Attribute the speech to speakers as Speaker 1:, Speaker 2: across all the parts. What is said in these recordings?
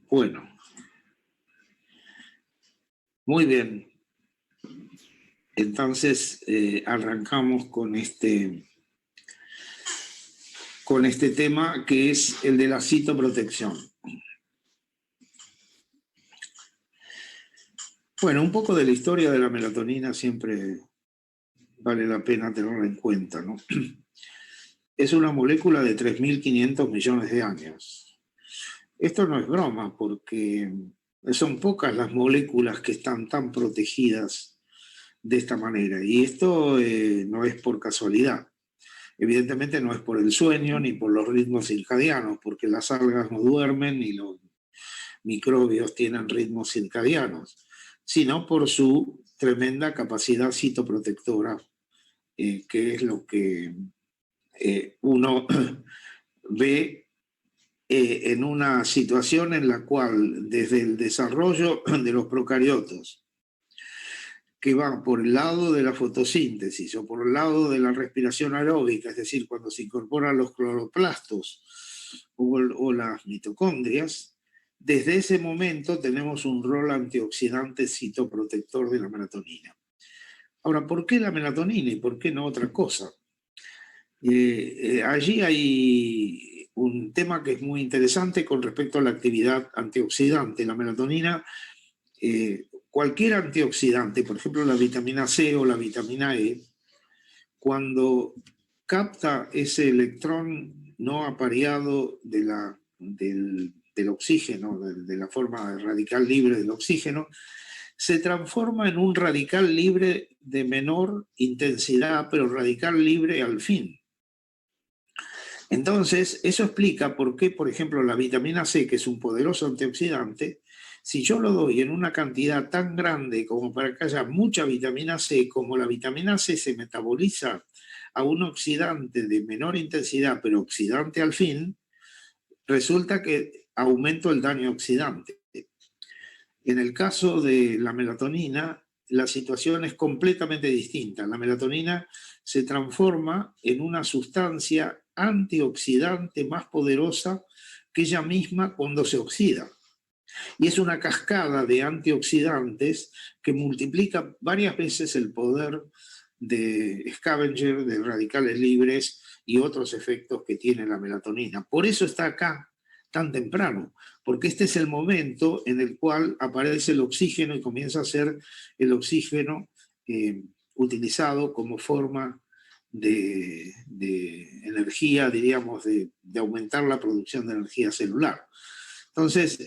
Speaker 1: Bueno, muy bien. Entonces arrancamos con este tema que es el de la citoprotección. Bueno, un poco de la historia de la melatonina siempre vale la pena tenerla en cuenta, ¿no? Es una molécula de 3.500 millones de años. Esto no es broma porque son pocas las moléculas que están tan protegidas de esta manera. Y esto no es por casualidad. Evidentemente no es por el sueño ni por los ritmos circadianos, porque las algas no duermen ni los microbios tienen ritmos circadianos, sino por su tremenda capacidad citoprotectora, que es lo que uno ve en una situación en la cual desde el desarrollo de los procariotos, que va por el lado de la fotosíntesis o por el lado de la respiración aeróbica, es decir, cuando se incorporan los cloroplastos o las mitocondrias, desde ese momento tenemos un rol antioxidante citoprotector de la melatonina. Ahora, ¿por qué la melatonina y por qué no otra cosa? Allí hay un tema que es muy interesante con respecto a la actividad antioxidante. La melatonina, cualquier antioxidante, por ejemplo la vitamina C o la vitamina E, cuando capta ese electrón no apareado del oxígeno, de la forma radical libre del oxígeno, se transforma en un radical libre de menor intensidad, pero radical libre al fin. Entonces, eso explica por qué, por ejemplo, la vitamina C, que es un poderoso antioxidante, si yo lo doy en una cantidad tan grande como para que haya mucha vitamina C, como la vitamina C se metaboliza a un oxidante de menor intensidad, pero oxidante al fin, resulta que aumento el daño oxidante. En el caso de la melatonina, la situación es completamente distinta. La melatonina se transforma en una sustancia antioxidante más poderosa que ella misma cuando se oxida. Y es una cascada de antioxidantes que multiplica varias veces el poder de scavenger, de radicales libres y otros efectos que tiene la melatonina. Por eso está acá tan temprano, porque este es el momento en el cual aparece el oxígeno y comienza a ser el oxígeno utilizado como forma de energía, diríamos, de aumentar la producción de energía celular. Entonces,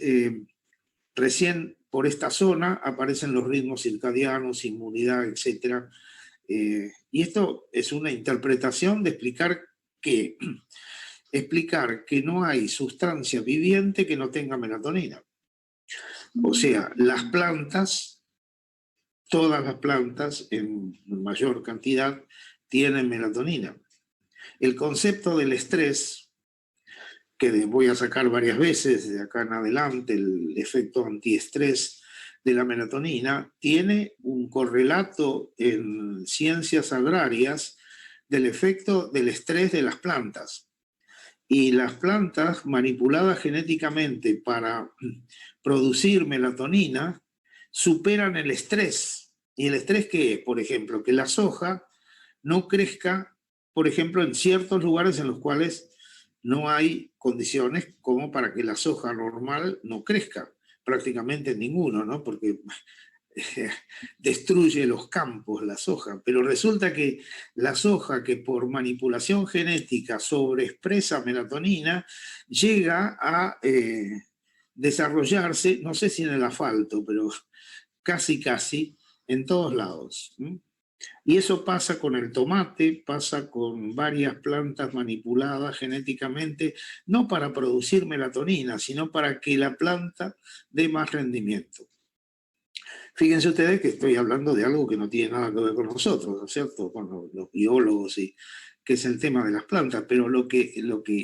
Speaker 1: recién por esta zona aparecen los ritmos circadianos, inmunidad, etc. Y esto es una interpretación de explicar que no hay sustancia viviente que no tenga melatonina. O sea, las plantas, todas las plantas en mayor cantidad tienen melatonina. El concepto del estrés, que voy a sacar varias veces de acá en adelante, el efecto antiestrés de la melatonina, tiene un correlato en ciencias agrarias del efecto del estrés de las plantas. Y las plantas manipuladas genéticamente para producir melatonina superan el estrés. ¿Y el estrés qué es? Por ejemplo, que la soja no crezca, por ejemplo, en ciertos lugares en los cuales no hay condiciones como para que la soja normal no crezca, prácticamente ninguno, ¿no? Porque destruye los campos la soja, pero resulta que la soja que por manipulación genética sobreexpresa melatonina llega a desarrollarse, no sé si en el asfalto, pero casi en todos lados. Y eso pasa con el tomate, pasa con varias plantas manipuladas genéticamente, no para producir melatonina, sino para que la planta dé más rendimiento. Fíjense ustedes que estoy hablando de algo que no tiene nada que ver con nosotros, ¿no es cierto? Con los biólogos, y que es el tema de las plantas, pero lo que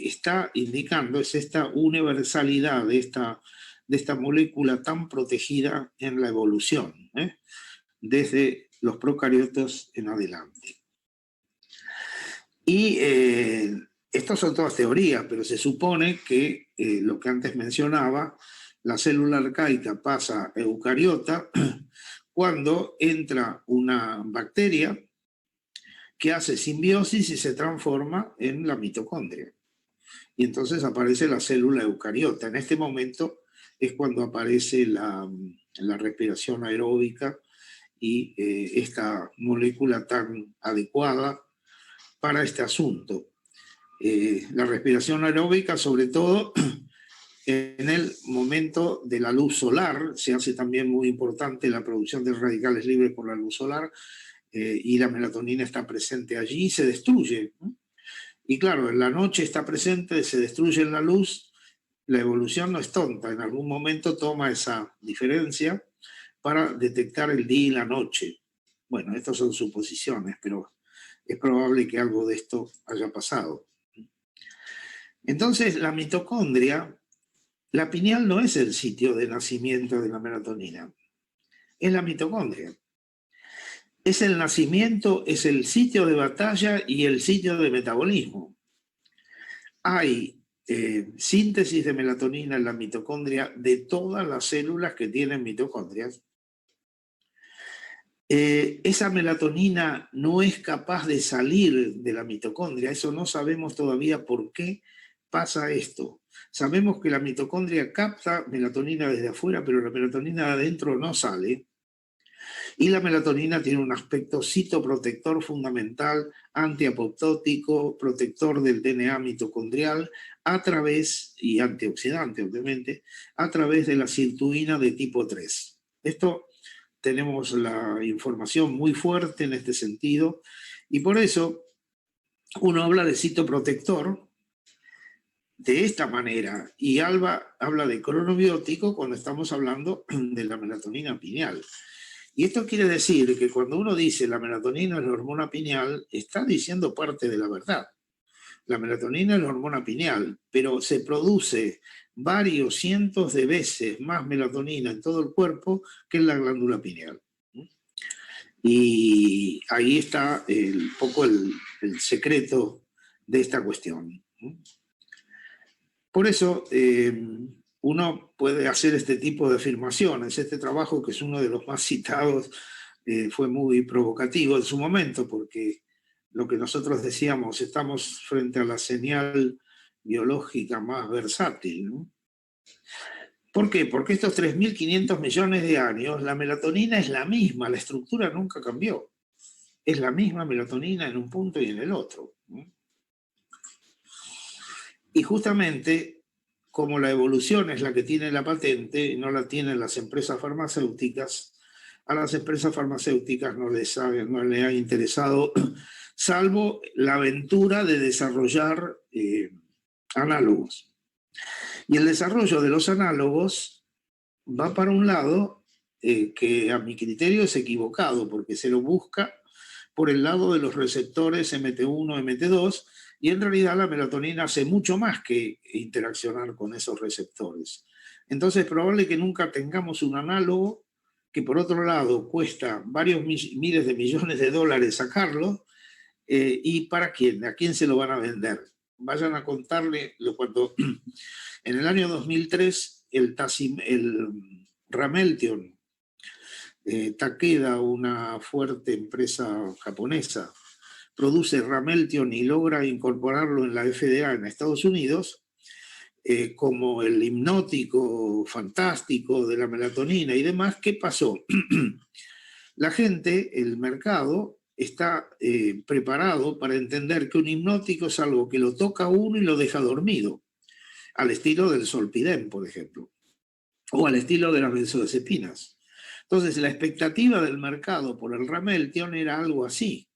Speaker 1: está indicando es esta universalidad de esta molécula tan protegida en la evolución, desde los procariotos en adelante. Y estas son todas teorías, pero se supone que lo que antes mencionaba, la célula arcaica pasa a eucariota cuando entra una bacteria que hace simbiosis y se transforma en la mitocondria. Y entonces aparece la célula eucariota. En este momento es cuando aparece la respiración aeróbica y esta molécula tan adecuada para este asunto. La respiración aeróbica, sobre todo en el momento de la luz solar, se hace también muy importante la producción de radicales libres por la luz solar, y la melatonina está presente allí y se destruye. Y claro, en la noche está presente, se destruye en la luz, la evolución no es tonta, en algún momento toma esa diferencia para detectar el día y la noche. Bueno, estas son suposiciones, pero es probable que algo de esto haya pasado. Entonces, la mitocondria, la pineal no es el sitio de nacimiento de la melatonina, es la mitocondria. Es el nacimiento, es el sitio de batalla y el sitio de metabolismo. Hay síntesis de melatonina en la mitocondria de todas las células que tienen mitocondrias. Esa melatonina no es capaz de salir de la mitocondria, eso no sabemos todavía por qué pasa esto. Sabemos que la mitocondria capta melatonina desde afuera, pero la melatonina de adentro no sale. Y la melatonina tiene un aspecto citoprotector fundamental, antiapoptótico, protector del DNA mitocondrial, a través, y antioxidante obviamente, a través de la sirtuina de tipo 3. Esto tenemos la información muy fuerte en este sentido, y por eso uno habla de citoprotector de esta manera, y habla de cronobiótico cuando estamos hablando de la melatonina pineal. Y esto quiere decir que cuando uno dice la melatonina es la hormona pineal, está diciendo parte de la verdad. La melatonina es la hormona pineal, pero se produce varios cientos de veces más melatonina en todo el cuerpo que en la glándula pineal. Y ahí está un poco el secreto de esta cuestión. Por eso uno puede hacer este tipo de afirmaciones. Este trabajo, que es uno de los más citados, fue muy provocativo en su momento, porque lo que nosotros decíamos, estamos frente a la señal biológica más versátil, ¿no? ¿Por qué? Porque estos 3.500 millones de años, la melatonina es la misma, la estructura nunca cambió. Es la misma melatonina en un punto y en el otro, ¿no? Y justamente, como la evolución es la que tiene la patente, no la tienen las empresas farmacéuticas, a las empresas farmacéuticas no les ha interesado, salvo la aventura de desarrollar análogos. Y el desarrollo de los análogos va para un lado que a mi criterio es equivocado, porque se lo busca por el lado de los receptores MT1, MT2, y en realidad la melatonina hace mucho más que interaccionar con esos receptores. Entonces es probable que nunca tengamos un análogo, que por otro lado cuesta varios miles de millones de dólares sacarlo, ¿y para quién? ¿A quién se lo van a vender? Vayan a contarle cuando en el año 2003 el Rameltion, Takeda, una fuerte empresa japonesa, produce Rameltion y logra incorporarlo en la FDA en Estados Unidos como el hipnótico fantástico de la melatonina y demás. ¿Qué pasó? La gente, el mercado, está preparado para entender que un hipnótico es algo que lo toca a uno y lo deja dormido, al estilo del Solpidem, por ejemplo, o al estilo de las benzodiazepinas. Entonces, la expectativa del mercado por el Rameltion era algo así.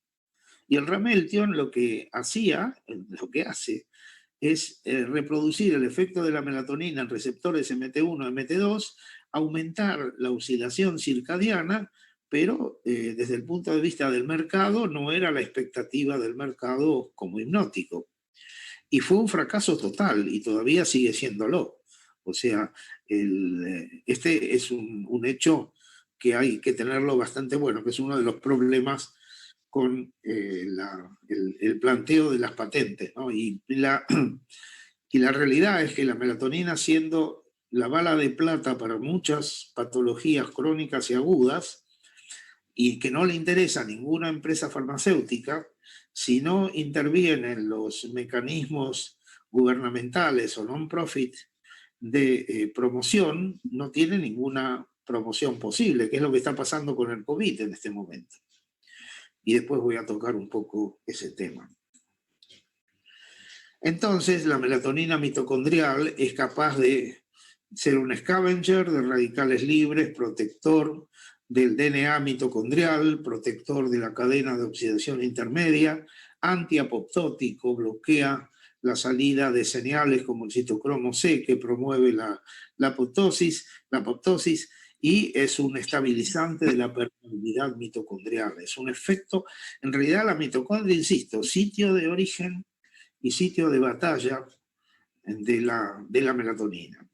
Speaker 1: Y el Rameltion lo que hace, es reproducir el efecto de la melatonina en receptores MT1, MT2, aumentar la oscilación circadiana, pero desde el punto de vista del mercado no era la expectativa del mercado como hipnótico. Y fue un fracaso total y todavía sigue siéndolo. O sea, este es un hecho que hay que tenerlo bastante bueno, que es uno de los problemas con el planteo de las patentes, ¿no? Y la realidad es que la melatonina, siendo la bala de plata para muchas patologías crónicas y agudas, y que no le interesa a ninguna empresa farmacéutica, si no intervienen los mecanismos gubernamentales o non-profit de promoción, no tiene ninguna promoción posible, que es lo que está pasando con el COVID en este momento. Y después voy a tocar un poco ese tema. Entonces, la melatonina mitocondrial es capaz de ser un scavenger de radicales libres, protector del DNA mitocondrial, protector de la cadena de oxidación intermedia, antiapoptótico, bloquea la salida de señales como el citocromo C, que promueve la apoptosis, y es un estabilizante de la permeabilidad mitocondrial. Es un efecto, en realidad la mitocondria, insisto, sitio de origen y sitio de batalla de la melatonina.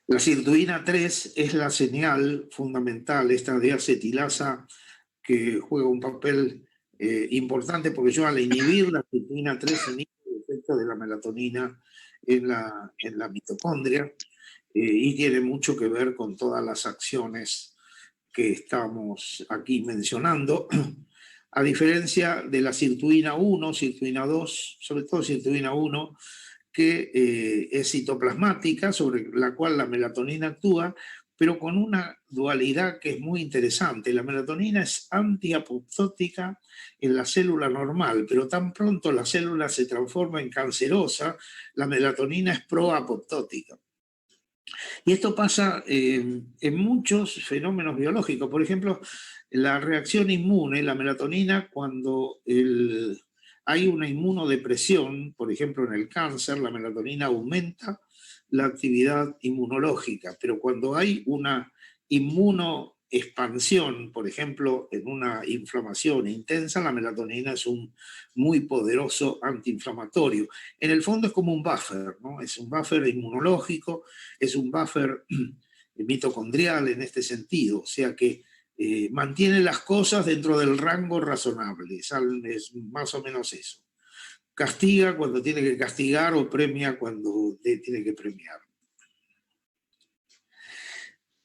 Speaker 1: La sirtuina 3 es la señal fundamental, esta de acetilasa, que juega un papel importante, porque yo al inhibir la sirtuina 3 inhibo el efecto de la melatonina en la mitocondria, y tiene mucho que ver con todas las acciones que estamos aquí mencionando. A diferencia de la sirtuina 1, sirtuina 2, sobre todo sirtuina 1, que es citoplasmática, sobre la cual la melatonina actúa, pero con una dualidad que es muy interesante. La melatonina es antiapoptótica en la célula normal, pero tan pronto la célula se transforma en cancerosa, la melatonina es proapoptótica. Y esto pasa en muchos fenómenos biológicos. Por ejemplo, la reacción inmune, la melatonina, cuando hay una inmunodepresión, por ejemplo en el cáncer, la melatonina aumenta la actividad inmunológica, pero cuando hay una inmunoexpansión, por ejemplo en una inflamación intensa, la melatonina es un muy poderoso antiinflamatorio. En el fondo es como un buffer, ¿no? Es un buffer inmunológico, es un buffer mitocondrial en este sentido, o sea que mantiene las cosas dentro del rango razonable, es más o menos eso. Castiga cuando tiene que castigar o premia cuando tiene que premiar.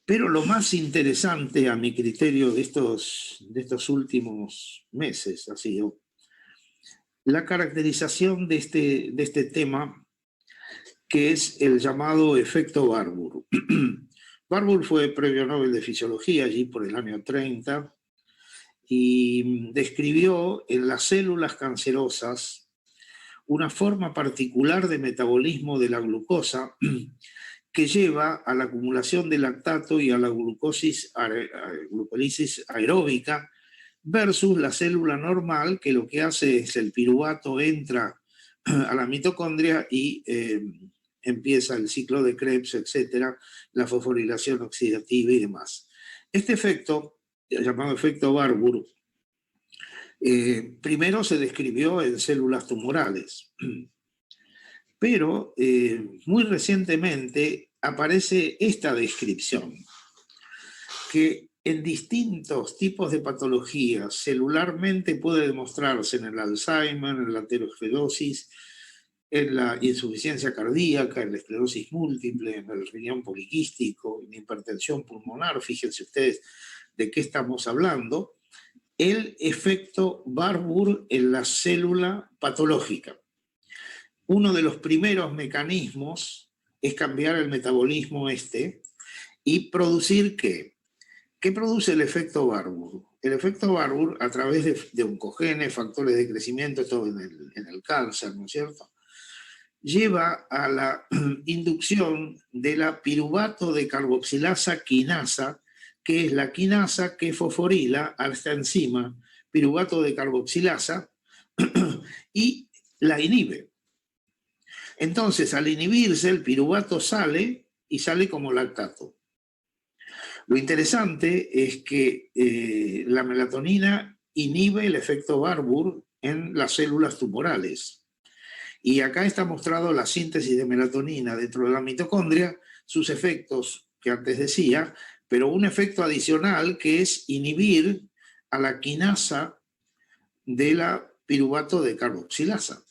Speaker 1: Pero lo más interesante a mi criterio de estos últimos meses ha sido la caracterización de este tema, que es el llamado efecto Barbour. Barbour fue premio Nobel de Fisiología allí por el año 30 y describió en las células cancerosas una forma particular de metabolismo de la glucosa que lleva a la acumulación de lactato y a la glucólisis aeróbica versus la célula normal, que lo que hace es el piruvato entra a la mitocondria y empieza el ciclo de Krebs, etcétera, la fosforilación oxidativa y demás. Este efecto, llamado efecto Barbour, primero se describió en células tumorales, pero muy recientemente aparece esta descripción, que en distintos tipos de patologías celularmente puede demostrarse en el Alzheimer, en la aterosclerosis, en la insuficiencia cardíaca, en la esclerosis múltiple, en el riñón poliquístico, en la hipertensión pulmonar. Fíjense ustedes de qué estamos hablando. El efecto Barbour en la célula patológica. Uno de los primeros mecanismos es cambiar el metabolismo y producir ¿qué? ¿Qué produce el efecto Barbour? El efecto Barbour, a través de oncogenes, factores de crecimiento, todo en el cáncer, ¿no es cierto?, lleva a la inducción de la piruvato de carboxilasa quinasa, que es la quinasa que fosforila a esta enzima, piruvato de carboxilasa, y la inhibe. Entonces, al inhibirse, el piruvato sale y sale como lactato. Lo interesante es que la melatonina inhibe el efecto Barbour en las células tumorales. Y acá está mostrado la síntesis de melatonina dentro de la mitocondria, sus efectos que antes decía, pero un efecto adicional que es inhibir a la quinasa de la piruvato de carboxilasa.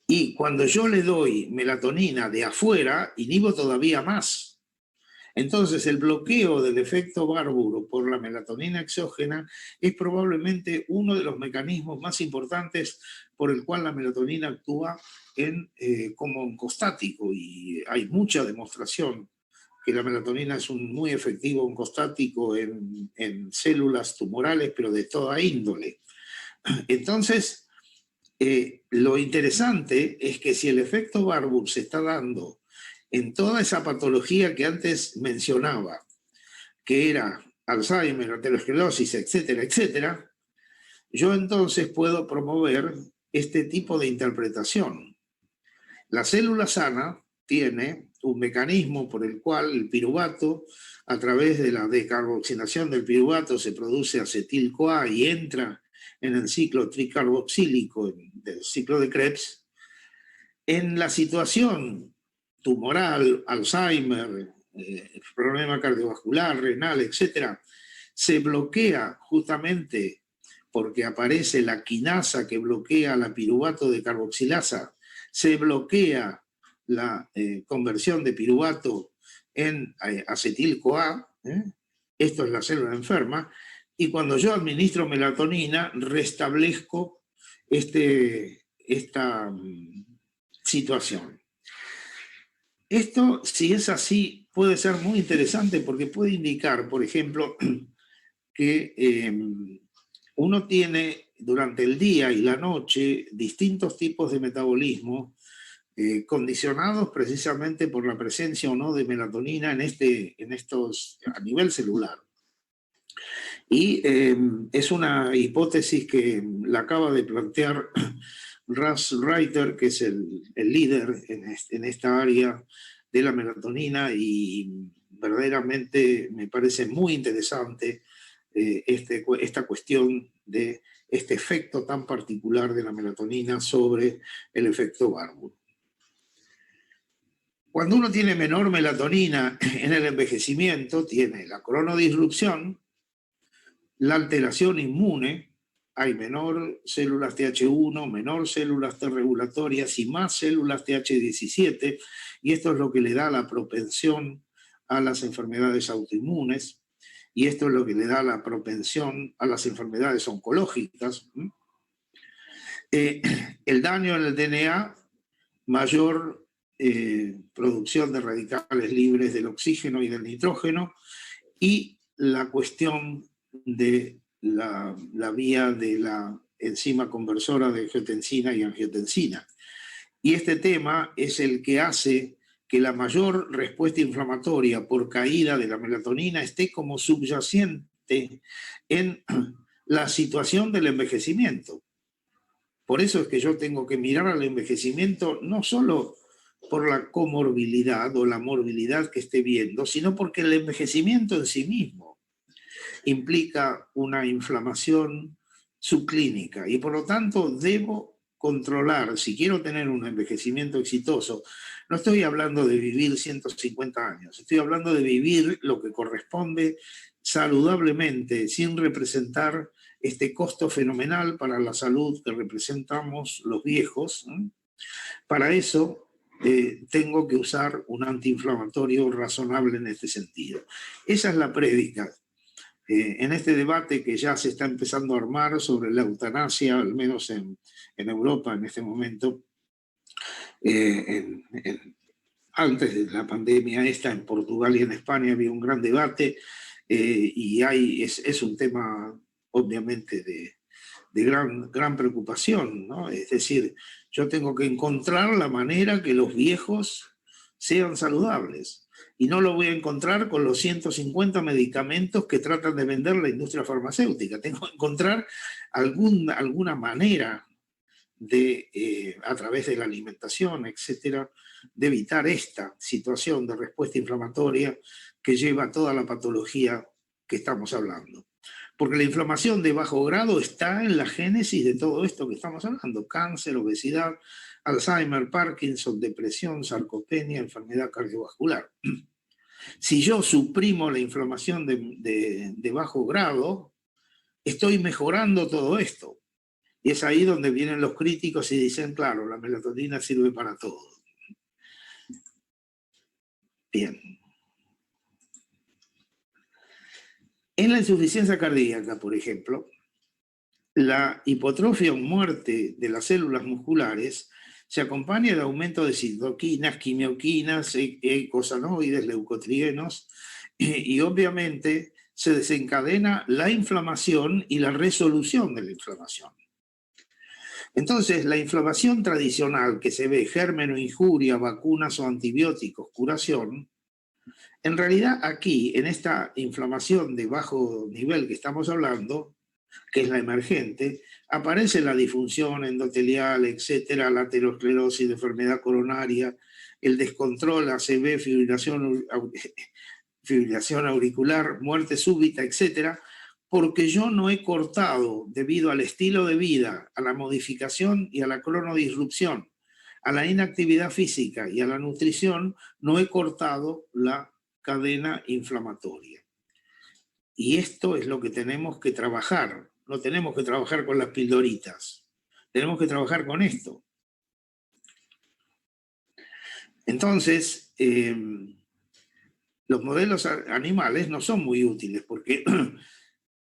Speaker 1: Y cuando yo le doy melatonina de afuera, inhibo todavía más. Entonces, el bloqueo del efecto Barbour por la melatonina exógena es probablemente uno de los mecanismos más importantes por el cual la melatonina actúa como oncostático, y hay mucha demostración que la melatonina es un muy efectivo oncostático en células tumorales, pero de toda índole. Entonces, lo interesante es que si el efecto Barbour se está dando en toda esa patología que antes mencionaba, que era Alzheimer, aterosclerosis, etcétera, etcétera, yo entonces puedo promover este tipo de interpretación. La célula sana tiene un mecanismo por el cual el piruvato, a través de la decarboxilación del piruvato, se produce acetil-CoA y entra en el ciclo tricarboxílico del ciclo de Krebs. En la situación tumoral, Alzheimer, problema cardiovascular, renal, etc., se bloquea justamente porque aparece la quinasa que bloquea la piruvato de carboxilasa, se bloquea la conversión de piruvato en acetil-CoA, esto es la célula enferma, y cuando yo administro melatonina, restablezco esta situación. Esto, si es así, puede ser muy interesante porque puede indicar, por ejemplo, que uno tiene durante el día y la noche distintos tipos de metabolismo condicionados precisamente por la presencia o no de melatonina a nivel celular. Y es una hipótesis que la acaba de plantear Russ Reiter, que es el líder en esta área de la melatonina, y verdaderamente me parece muy interesante esta cuestión de este efecto tan particular de la melatonina sobre el efecto Barbour. Cuando uno tiene menor melatonina en el envejecimiento, tiene la cronodisrupción, la alteración inmune, hay menor células TH1, menor células T regulatorias y más células TH17, y esto es lo que le da la propensión a las enfermedades autoinmunes, y esto es lo que le da la propensión a las enfermedades oncológicas. El daño en el DNA, mayor producción de radicales libres del oxígeno y del nitrógeno, y la cuestión de la vía de la enzima conversora de angiotensina y angiotensina. Y este tema es el que hace que la mayor respuesta inflamatoria por caída de la melatonina esté como subyacente en la situación del envejecimiento. Por eso es que yo tengo que mirar al envejecimiento no solo por la comorbilidad o la morbilidad que esté viendo, sino porque el envejecimiento en sí mismo implica una inflamación subclínica y por lo tanto debo controlar, si quiero tener un envejecimiento exitoso. No estoy hablando de vivir 150 años, estoy hablando de vivir lo que corresponde saludablemente, sin representar este costo fenomenal para la salud que representamos los viejos. Para eso tengo que usar un antiinflamatorio razonable en este sentido. Esa es la prédica. En este debate que ya se está empezando a armar sobre la eutanasia, al menos en Europa en este momento, antes de la pandemia esta, en Portugal y en España había un gran debate, y es un tema obviamente de gran preocupación, ¿no? Es decir, yo tengo que encontrar la manera que los viejos sean saludables. Y no lo voy a encontrar con los 150 medicamentos que tratan de vender la industria farmacéutica. Tengo que encontrar alguna manera de, a través de la alimentación, etcétera, de evitar esta situación de respuesta inflamatoria que lleva a toda la patología que estamos hablando. Porque la inflamación de bajo grado está en la génesis de todo esto que estamos hablando: cáncer, obesidad, Alzheimer, Parkinson, depresión, sarcopenia, enfermedad cardiovascular. Si yo suprimo la inflamación de bajo grado, estoy mejorando todo esto. Y es ahí donde vienen los críticos y dicen, claro, la melatonina sirve para todo. Bien. En la insuficiencia cardíaca, por ejemplo, la hipotrofia o muerte de las células musculares se acompaña de aumento de citoquinas, quimioquinas, eicosanoides, leucotrienos, y obviamente se desencadena la inflamación y la resolución de la inflamación. Entonces, la inflamación tradicional que se ve, germen o injuria, vacunas o antibióticos, curación, en realidad aquí, en esta inflamación de bajo nivel que estamos hablando, que es la emergente, aparece la disfunción endotelial, etcétera, la aterosclerosis, la enfermedad coronaria, el descontrol, ACV, fibrilación auricular, muerte súbita, etcétera, porque yo no he cortado, debido al estilo de vida, a la modificación y a la cronodisrupción, a la inactividad física y a la nutrición, no he cortado la cadena inflamatoria. Y esto es lo que tenemos que trabajar. No tenemos que trabajar con las pildoritas. Tenemos que trabajar con esto. Entonces, los modelos animales no son muy útiles porque,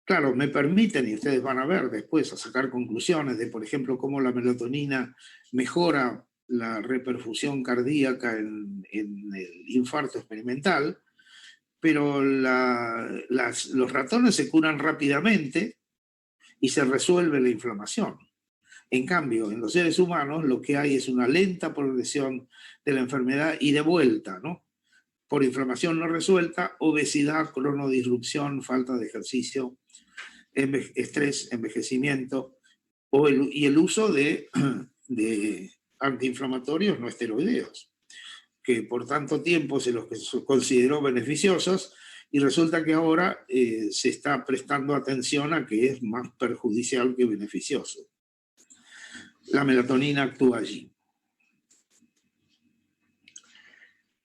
Speaker 1: claro, me permiten, y ustedes van a ver después, a sacar conclusiones de, por ejemplo, cómo la melatonina mejora la reperfusión cardíaca en el infarto experimental, pero los ratones se curan rápidamente y se resuelve la inflamación. En cambio, en los seres humanos lo que hay es una lenta progresión de la enfermedad y de vuelta, ¿no? Por inflamación no resuelta, obesidad, cronodisrupción, falta de ejercicio, estrés, envejecimiento, y el uso de antiinflamatorios no esteroideos, que por tanto tiempo se los consideró beneficiosos y resulta que ahora se está prestando atención a que es más perjudicial que beneficioso. La melatonina actúa allí.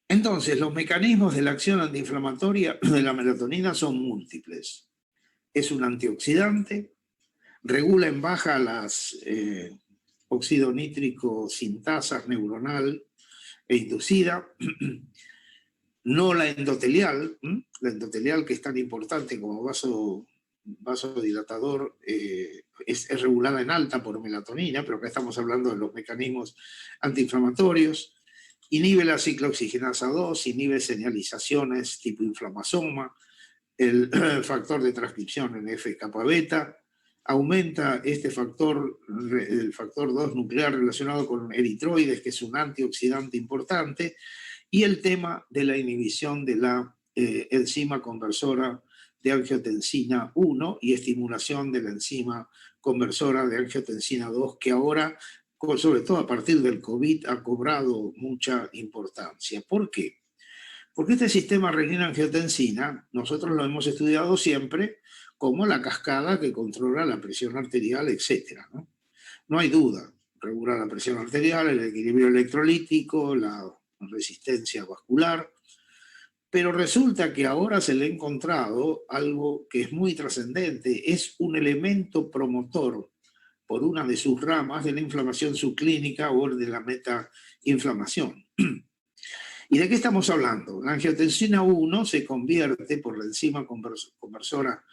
Speaker 1: Entonces, los mecanismos de la acción antiinflamatoria de la melatonina son múltiples. Es un antioxidante, regula en baja las óxido nítrico sintasas neuronal e inducida, no la endotelial que es tan importante como vasodilatador, es regulada en alta por melatonina, pero acá estamos hablando de los mecanismos antiinflamatorios. Inhibe la ciclooxigenasa 2, inhibe señalizaciones tipo inflamasoma, el factor de transcripción en FKB beta, aumenta este factor, el factor 2 nuclear relacionado con eritroides, que es un antioxidante importante, y el tema de la inhibición de la enzima conversora de angiotensina 1 y estimulación de la enzima conversora de angiotensina 2, que ahora, sobre todo a partir del COVID, ha cobrado mucha importancia. ¿Por qué? Porque este sistema renina-angiotensina, nosotros lo hemos estudiado siempre como la cascada que controla la presión arterial, etc. No hay duda, regula la presión arterial, el equilibrio electrolítico, la resistencia vascular, pero resulta que ahora se le ha encontrado algo que es muy trascendente, es un elemento promotor por una de sus ramas de la inflamación subclínica o de la metainflamación. ¿Y de qué estamos hablando? La angiotensina 1 se convierte por la enzima conversora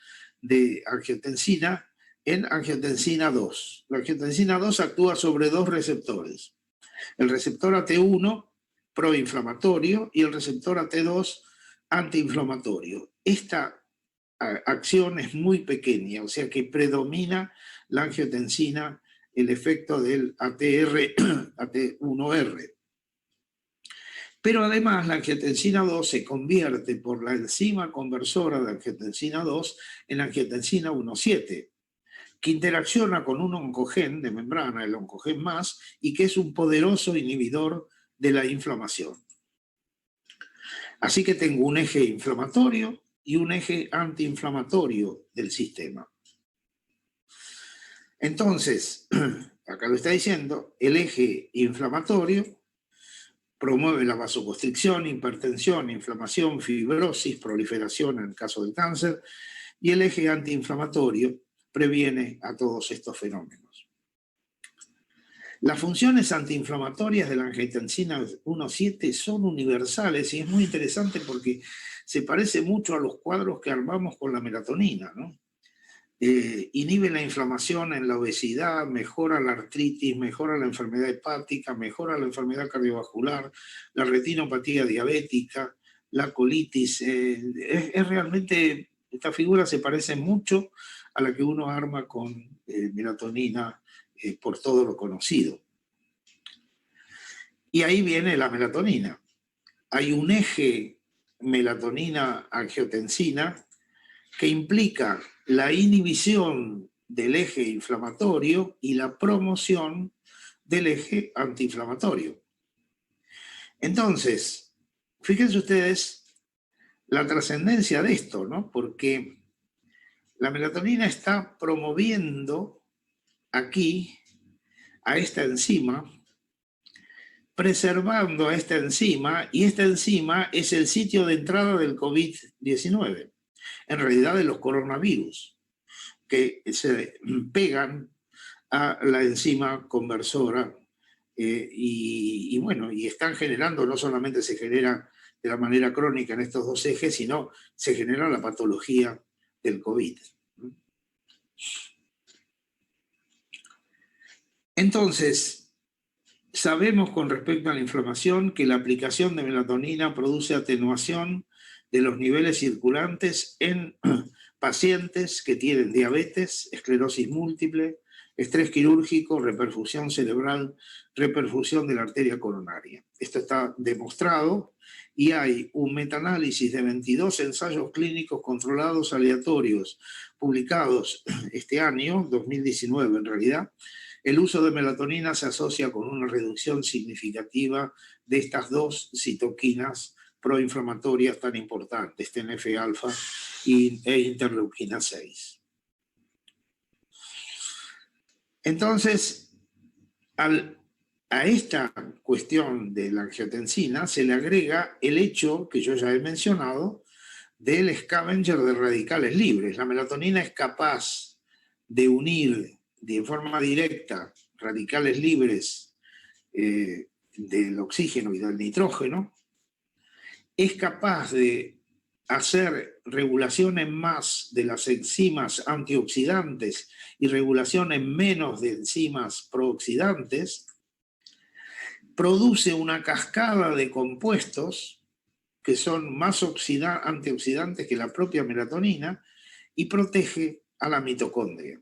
Speaker 1: de angiotensina en angiotensina 2. La angiotensina 2 actúa sobre dos receptores. El receptor AT1 proinflamatorio y el receptor AT2 antiinflamatorio. Esta acción es muy pequeña, o sea que predomina la angiotensina, el efecto del AT1R. Pero además la angiotensina 2 se convierte por la enzima conversora de angiotensina 2 en angiotensina 1,7, que interacciona con un oncogen de membrana, el oncogen más, y que es un poderoso inhibidor de la inflamación. Así que tengo un eje inflamatorio y un eje antiinflamatorio del sistema. Entonces, acá lo está diciendo, el eje inflamatorio promueve la vasoconstricción, hipertensión, inflamación, fibrosis, proliferación en el caso del cáncer, y el eje antiinflamatorio previene a todos estos fenómenos. Las funciones antiinflamatorias de la angiotensina 1,7 son universales y es muy interesante porque se parece mucho a los cuadros que armamos con la melatonina, ¿no? Inhibe la inflamación en la obesidad, mejora la artritis, mejora la enfermedad hepática, mejora la enfermedad cardiovascular, la retinopatía diabética, la colitis. Es realmente, esta figura se parece mucho a la que uno arma con melatonina por todo lo conocido. Y ahí viene la melatonina. Hay un eje melatonina-angiotensina que implica la inhibición del eje inflamatorio y la promoción del eje antiinflamatorio. Entonces, fíjense ustedes la trascendencia de esto, ¿no? Porque la melatonina está promoviendo aquí a esta enzima, preservando a esta enzima, y esta enzima es el sitio de entrada del COVID-19, en realidad de los coronavirus, que se pegan a la enzima conversora y bueno, y están generando, no solamente se genera de la manera crónica en estos dos ejes, sino se genera la patología del COVID. Entonces, sabemos con respecto a la inflamación que la aplicación de melatonina produce atenuación de los niveles circulantes en pacientes que tienen diabetes, esclerosis múltiple, estrés quirúrgico, reperfusión cerebral, reperfusión de la arteria coronaria. Esto está demostrado y hay un metaanálisis de 22 ensayos clínicos controlados aleatorios publicados este año, 2019 en realidad. El uso de melatonina se asocia con una reducción significativa de estas dos citoquinas proinflamatorias tan importantes, TNF-alfa e interleuquina 6. Entonces, a esta cuestión de la angiotensina se le agrega el hecho que yo ya he mencionado del scavenger de radicales libres. La melatonina es capaz de unir de forma directa radicales libres del oxígeno y del nitrógeno, es capaz de hacer regulación en más de las enzimas antioxidantes y regulación en menos de enzimas prooxidantes, produce una cascada de compuestos que son más antioxidantes que la propia melatonina y protege a la mitocondria.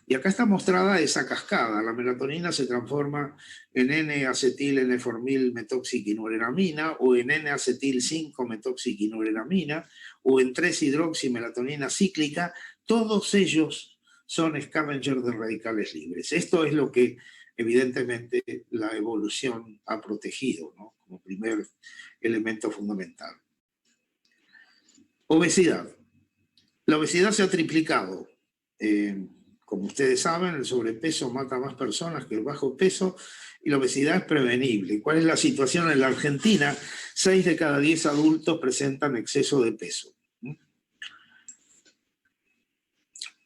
Speaker 1: Y acá está mostrada esa cascada. La melatonina se transforma en N-acetil-N-formil-metoxiquinureramina o en N-acetil-5-metoxiquinureramina o en 3-hidroximelatonina cíclica. Todos ellos son scavengers de radicales libres. Esto es lo que evidentemente la evolución ha protegido, ¿no? Como primer elemento fundamental. Obesidad. La obesidad se ha triplicado. Como ustedes saben, el sobrepeso mata a más personas que el bajo peso y la obesidad es prevenible. ¿Cuál es la situación en la Argentina? 6 de cada 10 adultos presentan exceso de peso.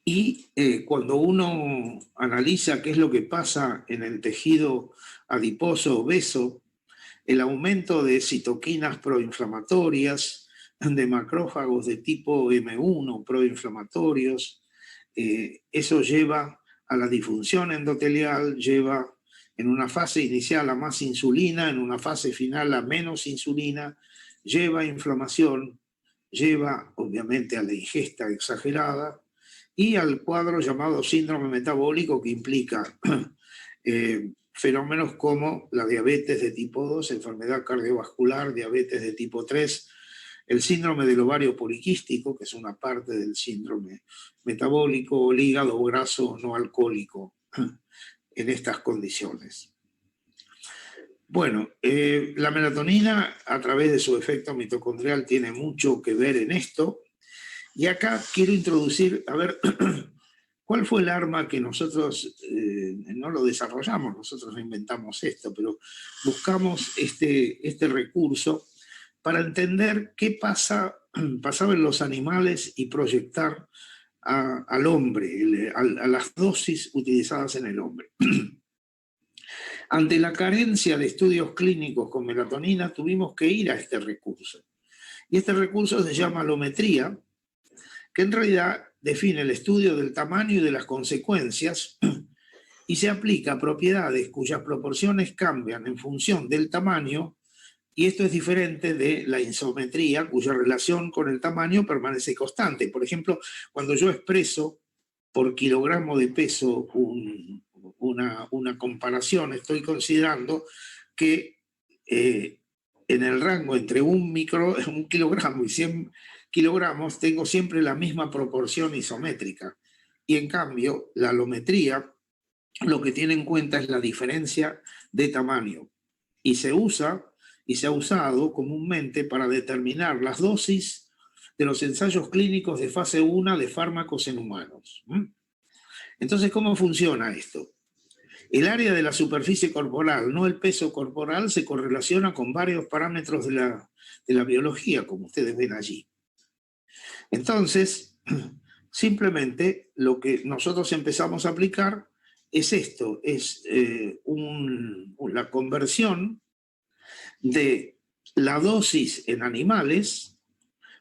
Speaker 1: Y cuando uno analiza qué es lo que pasa en el tejido adiposo obeso, el aumento de citoquinas proinflamatorias, de macrófagos de tipo M1 proinflamatorios, eso lleva a la disfunción endotelial, lleva en una fase inicial a más insulina, en una fase final a menos insulina, lleva a inflamación, lleva obviamente a la ingesta exagerada y al cuadro llamado síndrome metabólico que implica fenómenos como la diabetes de tipo 2, enfermedad cardiovascular, diabetes de tipo 3, el síndrome del ovario poliquístico, que es una parte del síndrome metabólico, el hígado graso no alcohólico en estas condiciones. Bueno, la melatonina a través de su efecto mitocondrial tiene mucho que ver en esto. Y acá quiero introducir, a ver, ¿cuál fue el arma que nosotros no lo desarrollamos? Nosotros inventamos esto, pero buscamos este recurso para entender qué pasaba en los animales y proyectar al hombre, a las dosis utilizadas en el hombre. Ante la carencia de estudios clínicos con melatonina, tuvimos que ir a este recurso. Y este recurso se llama alometría, que en realidad define el estudio del tamaño y de las consecuencias y se aplica a propiedades cuyas proporciones cambian en función del tamaño, y esto es diferente de la isometría, cuya relación con el tamaño permanece constante. Por ejemplo, cuando yo expreso por kilogramo de peso una comparación, estoy considerando que en el rango entre un kilogramo y 100 kilogramos tengo siempre la misma proporción isométrica. Y en cambio, la alometría lo que tiene en cuenta es la diferencia de tamaño. Y se usa y se ha usado comúnmente para determinar las dosis de los ensayos clínicos de fase 1 de fármacos en humanos. Entonces, ¿cómo funciona esto? El área de la superficie corporal, no el peso corporal, se correlaciona con varios parámetros de la biología, como ustedes ven allí. Entonces, simplemente lo que nosotros empezamos a aplicar es esto, es la conversión de la dosis en animales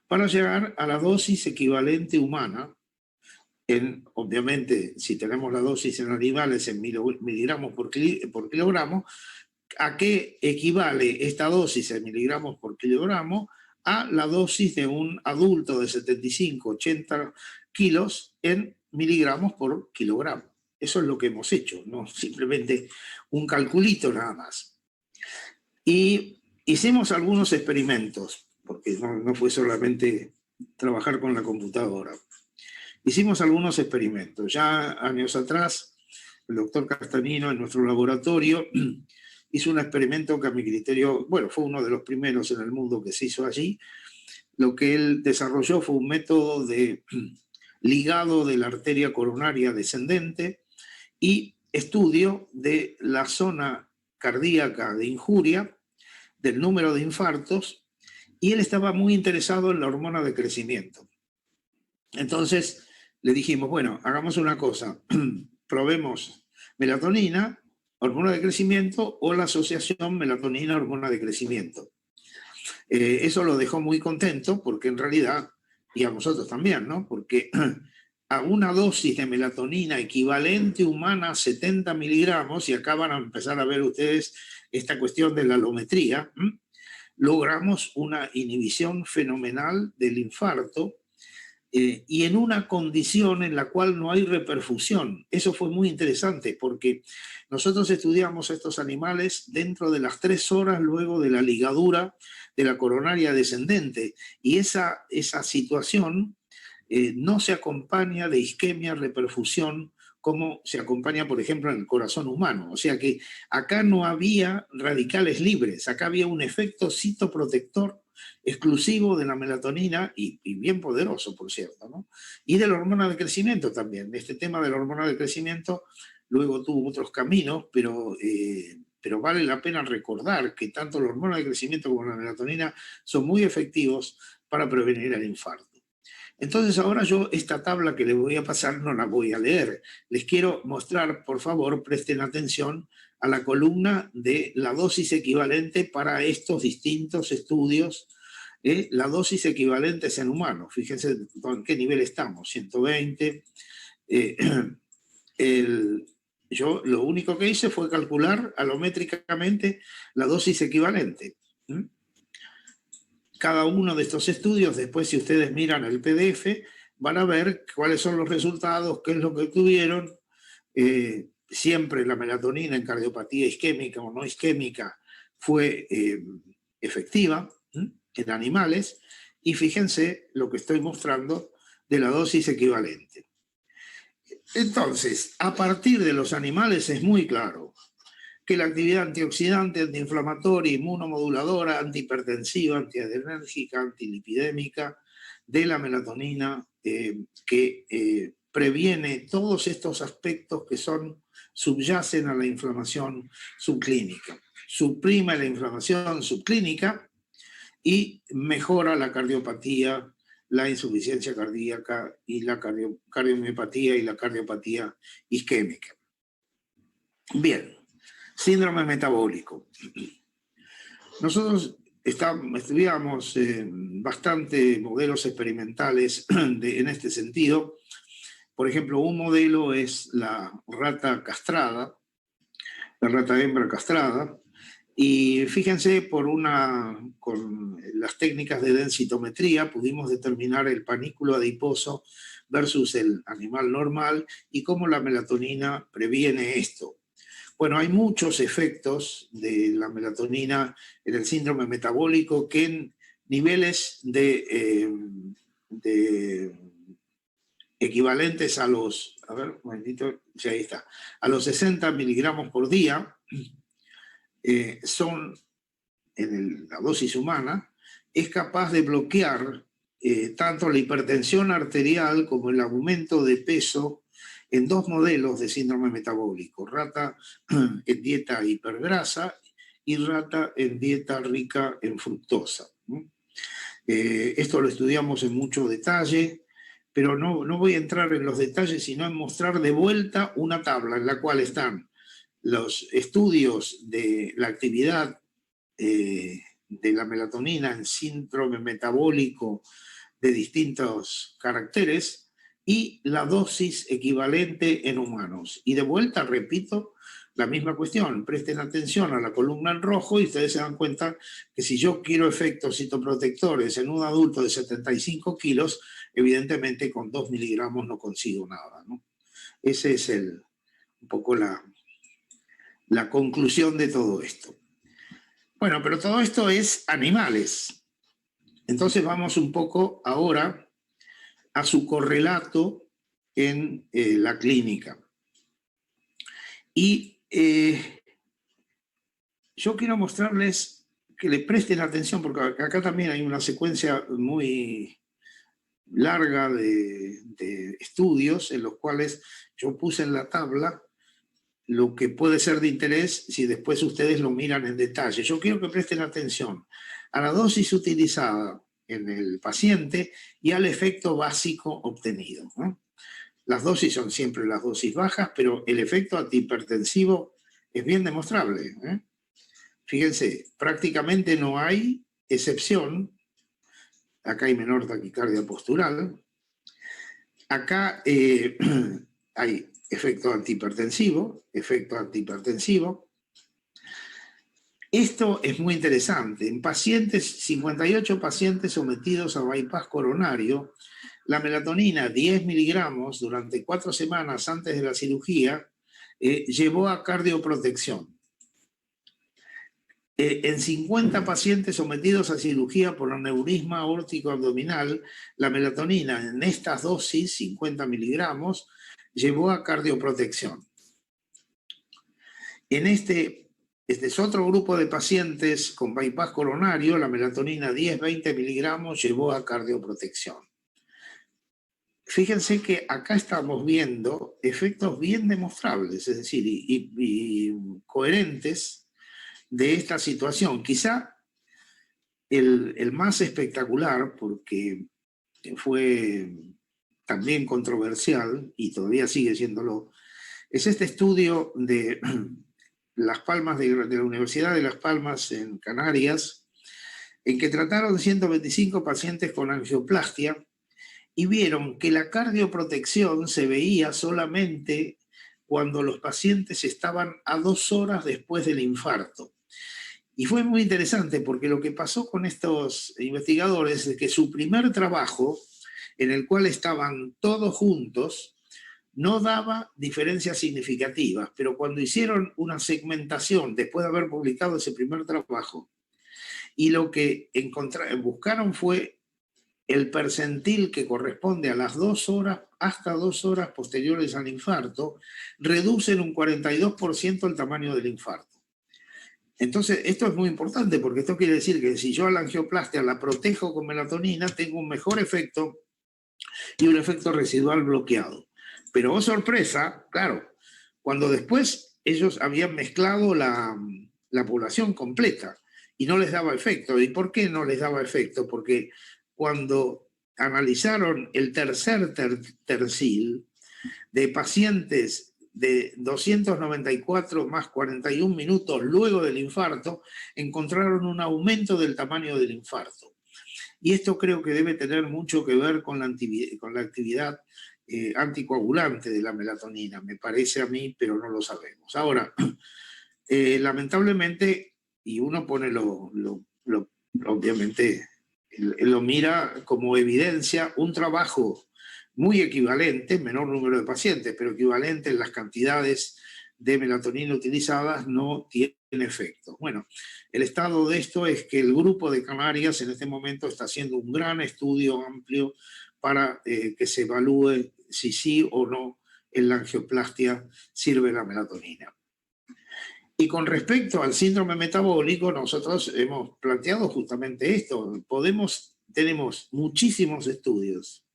Speaker 1: para llegar a la dosis equivalente humana. Obviamente, si tenemos la dosis en animales en miligramos por kilogramo, ¿a qué equivale esta dosis en miligramos por kilogramo? A la dosis de un adulto de 75-80 kilos en miligramos por kilogramo. Eso es lo que hemos hecho, no simplemente un calculito nada más. Y hicimos algunos experimentos, porque no fue solamente trabajar con la computadora. Hicimos algunos experimentos. Ya años atrás, el doctor Castanino en nuestro laboratorio hizo un experimento que a mi criterio, bueno, fue uno de los primeros en el mundo que se hizo allí. Lo que él desarrolló fue un método de ligado de la arteria coronaria descendente y estudio de la zona cardíaca de injuria, del número de infartos, y él estaba muy interesado en la hormona de crecimiento. Entonces le dijimos, bueno, hagamos una cosa, probemos melatonina, hormona de crecimiento, o la asociación melatonina-hormona de crecimiento. Eso lo dejó muy contento porque en realidad, y a nosotros también, ¿no? Porque a una dosis de melatonina equivalente humana a 70 miligramos, y acá van a empezar a ver ustedes esta cuestión de la alometría, logramos una inhibición fenomenal del infarto, y en una condición en la cual no hay reperfusión. Eso fue muy interesante porque nosotros estudiamos estos animales dentro de las 3 horas luego de la ligadura de la coronaria descendente, y esa situación no se acompaña de isquemia, reperfusión, como se acompaña, por ejemplo, en el corazón humano. O sea que acá no había radicales libres, acá había un efecto citoprotector exclusivo de la melatonina y bien poderoso, por cierto, ¿no? Y de la hormona de crecimiento también. Este tema de la hormona de crecimiento luego tuvo otros caminos, pero vale la pena recordar que tanto la hormona de crecimiento como la melatonina son muy efectivos para prevenir el infarto. Entonces ahora yo esta tabla que les voy a pasar no la voy a leer. Les quiero mostrar, por favor, presten atención a la columna de la dosis equivalente para estos distintos estudios. La dosis equivalente es en humanos. Fíjense en qué nivel estamos, 120. Yo lo único que hice fue calcular alométricamente la dosis equivalente. Cada uno de estos estudios, después si ustedes miran el PDF, van a ver cuáles son los resultados, qué es lo que tuvieron. Siempre la melatonina en cardiopatía isquémica o no isquémica fue efectiva en animales, y fíjense lo que estoy mostrando de la dosis equivalente. Entonces, a partir de los animales es muy claro que la actividad antioxidante, antiinflamatoria, inmunomoduladora, antihipertensiva, antiadrenérgica, antilipidémica de la melatonina, que previene todos estos aspectos que subyacen a la inflamación subclínica. Suprime la inflamación subclínica y mejora la cardiopatía, la insuficiencia cardíaca y la cardiomiopatía y la cardiopatía isquémica. Bien. Síndrome metabólico. Nosotros estudiamos bastante modelos experimentales en este sentido. Por ejemplo, un modelo es la rata castrada, la rata hembra castrada, y fíjense, con las técnicas de densitometría pudimos determinar el panículo adiposo versus el animal normal y cómo la melatonina previene esto. Bueno, hay muchos efectos de la melatonina en el síndrome metabólico que en niveles de equivalentes a los, a ver, un momentito, sí, ahí está, a los 60 miligramos por día, son, en la dosis humana, es capaz de bloquear tanto la hipertensión arterial como el aumento de peso en dos modelos de síndrome metabólico, rata en dieta hipergrasa y rata en dieta rica en fructosa. Esto lo estudiamos en mucho detalle, pero no voy a entrar en los detalles, sino en mostrar de vuelta una tabla en la cual están los estudios de la actividad de la melatonina en síndrome metabólico de distintos caracteres y la dosis equivalente en humanos. Y de vuelta, repito, la misma cuestión, presten atención a la columna en rojo y ustedes se dan cuenta que si yo quiero efectos citoprotectores en un adulto de 75 kilos, evidentemente con 2 miligramos no consigo nada, ¿no? Esa es un poco la conclusión de todo esto. Bueno, pero todo esto es animales. Entonces vamos un poco ahora a su correlato en la clínica. Y yo quiero mostrarles que le presten atención, porque acá también hay una secuencia muy larga de estudios en los cuales yo puse en la tabla lo que puede ser de interés si después ustedes lo miran en detalle. Yo quiero que presten atención a la dosis utilizada en el paciente y al efecto básico obtenido, ¿no? Las dosis son siempre las dosis bajas, pero el efecto antihipertensivo es bien demostrable, ¿eh? Fíjense, prácticamente no hay excepción. Acá hay menor taquicardia postural. Acá hay efecto antihipertensivo, efecto antihipertensivo. Esto es muy interesante. En pacientes, 58 pacientes sometidos a bypass coronario, la melatonina 10 miligramos durante 4 semanas antes de la cirugía llevó a cardioprotección. En 50 pacientes sometidos a cirugía por aneurisma aórtico abdominal, la melatonina en estas dosis, 50 miligramos, llevó a cardioprotección. En este es otro grupo de pacientes con bypass coronario, la melatonina 10-20 miligramos llevó a cardioprotección. Fíjense que acá estamos viendo efectos bien demostrables, es decir, y coherentes de esta situación. Quizá el más espectacular, porque fue también controversial y todavía sigue siéndolo, es este estudio de Las Palmas, de la Universidad de Las Palmas en Canarias, en que trataron 125 pacientes con angioplastia y vieron que la cardioprotección se veía solamente cuando los pacientes estaban a 2 horas después del infarto. Y fue muy interesante porque lo que pasó con estos investigadores es que su primer trabajo, en el cual estaban todos juntos, no daba diferencias significativas, pero cuando hicieron una segmentación después de haber publicado ese primer trabajo, y lo que buscaron fue el percentil que corresponde a las 2 horas hasta 2 horas posteriores al infarto, reducen un 42% el tamaño del infarto. Entonces, esto es muy importante porque esto quiere decir que si yo a la angioplastia la protejo con melatonina, tengo un mejor efecto y un efecto residual bloqueado. Pero, oh sorpresa, claro, cuando después ellos habían mezclado la población completa y no les daba efecto. ¿Y por qué no les daba efecto? Porque cuando analizaron el tercer tercil de pacientes de 294 más 41 minutos luego del infarto, encontraron un aumento del tamaño del infarto. Y esto creo que debe tener mucho que ver con la actividad anticoagulante de la melatonina, me parece a mí, pero no lo sabemos. Ahora, lamentablemente, y uno pone obviamente, lo mira como evidencia, un trabajo muy equivalente, menor número de pacientes, pero equivalente en las cantidades de melatonina utilizadas, no tiene efecto. Bueno, el estado de esto es que el grupo de Canarias en este momento está haciendo un gran estudio amplio para que se evalúe si sí o no en la angioplastia sirve la melatonina. Y con respecto al síndrome metabólico, nosotros hemos planteado justamente esto. Tenemos muchísimos estudios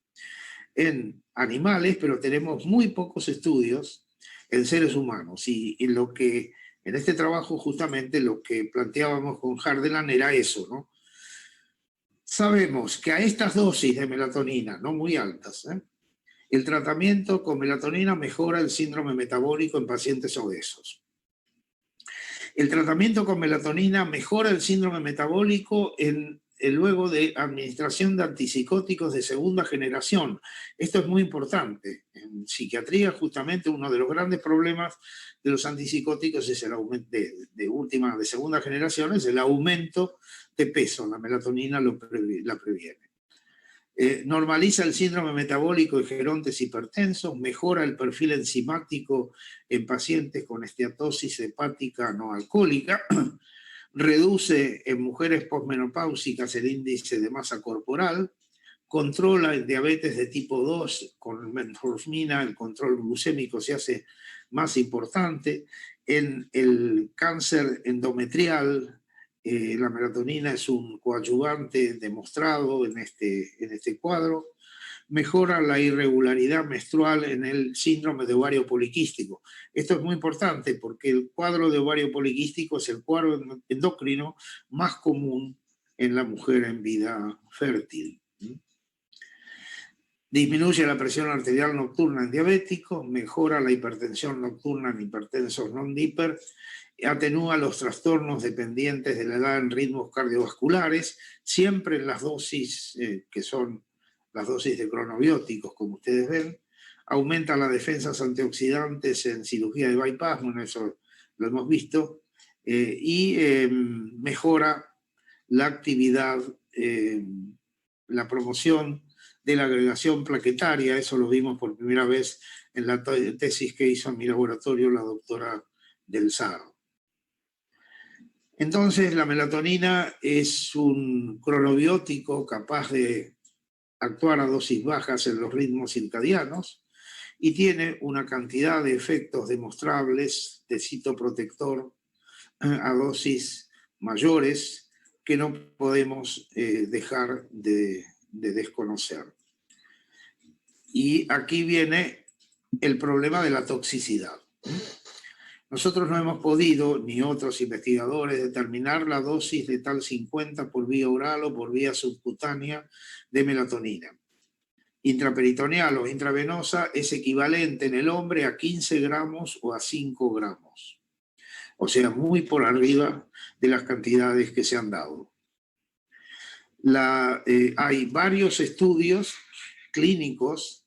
Speaker 1: en animales, pero tenemos muy pocos estudios en seres humanos. Y en este trabajo justamente lo que planteábamos con Hardelan era eso, ¿no? Sabemos que a estas dosis de melatonina, no muy altas, el tratamiento con melatonina mejora el síndrome metabólico en pacientes obesos. El tratamiento con melatonina mejora el síndrome metabólico luego de administración de antipsicóticos de segunda generación. Esto es muy importante. En psiquiatría, justamente, uno de los grandes problemas de los antipsicóticos es el aumento de segunda generación, es el aumento de peso. La melatonina la previene. Normaliza el síndrome metabólico en gerontes hipertensos, mejora el perfil enzimático en pacientes con esteatosis hepática no alcohólica, reduce en mujeres posmenopáusicas el índice de masa corporal, controla el diabetes de tipo 2 con metformina, el control glucémico se hace más importante. En el cáncer endometrial, la melatonina es un coadyuvante demostrado en este cuadro. Mejora la irregularidad menstrual en el síndrome de ovario poliquístico. Esto es muy importante porque el cuadro de ovario poliquístico es el cuadro endocrino más común en la mujer en vida fértil. Disminuye la presión arterial nocturna en diabéticos, mejora la hipertensión nocturna en hipertensos non-hiper, atenúa los trastornos dependientes de la edad en ritmos cardiovasculares, siempre en las dosis que son las dosis de cronobióticos, como ustedes ven, aumenta las defensas antioxidantes en cirugía de bypass, bueno, eso lo hemos visto, y mejora la actividad, la promoción de la agregación plaquetaria, eso lo vimos por primera vez en la tesis que hizo en mi laboratorio la doctora Del Saro. Entonces, la melatonina es un cronobiótico capaz de actuar a dosis bajas en los ritmos circadianos y tiene una cantidad de efectos demostrables de citoprotector a dosis mayores que no podemos dejar de desconocer. Y aquí viene el problema de la toxicidad. Nosotros no hemos podido, ni otros investigadores, determinar la dosis de tal 50 por vía oral o por vía subcutánea de melatonina. Intraperitoneal o intravenosa es equivalente en el hombre a 15 gramos o a 5 gramos. O sea, muy por arriba de las cantidades que se han dado. Hay varios estudios clínicos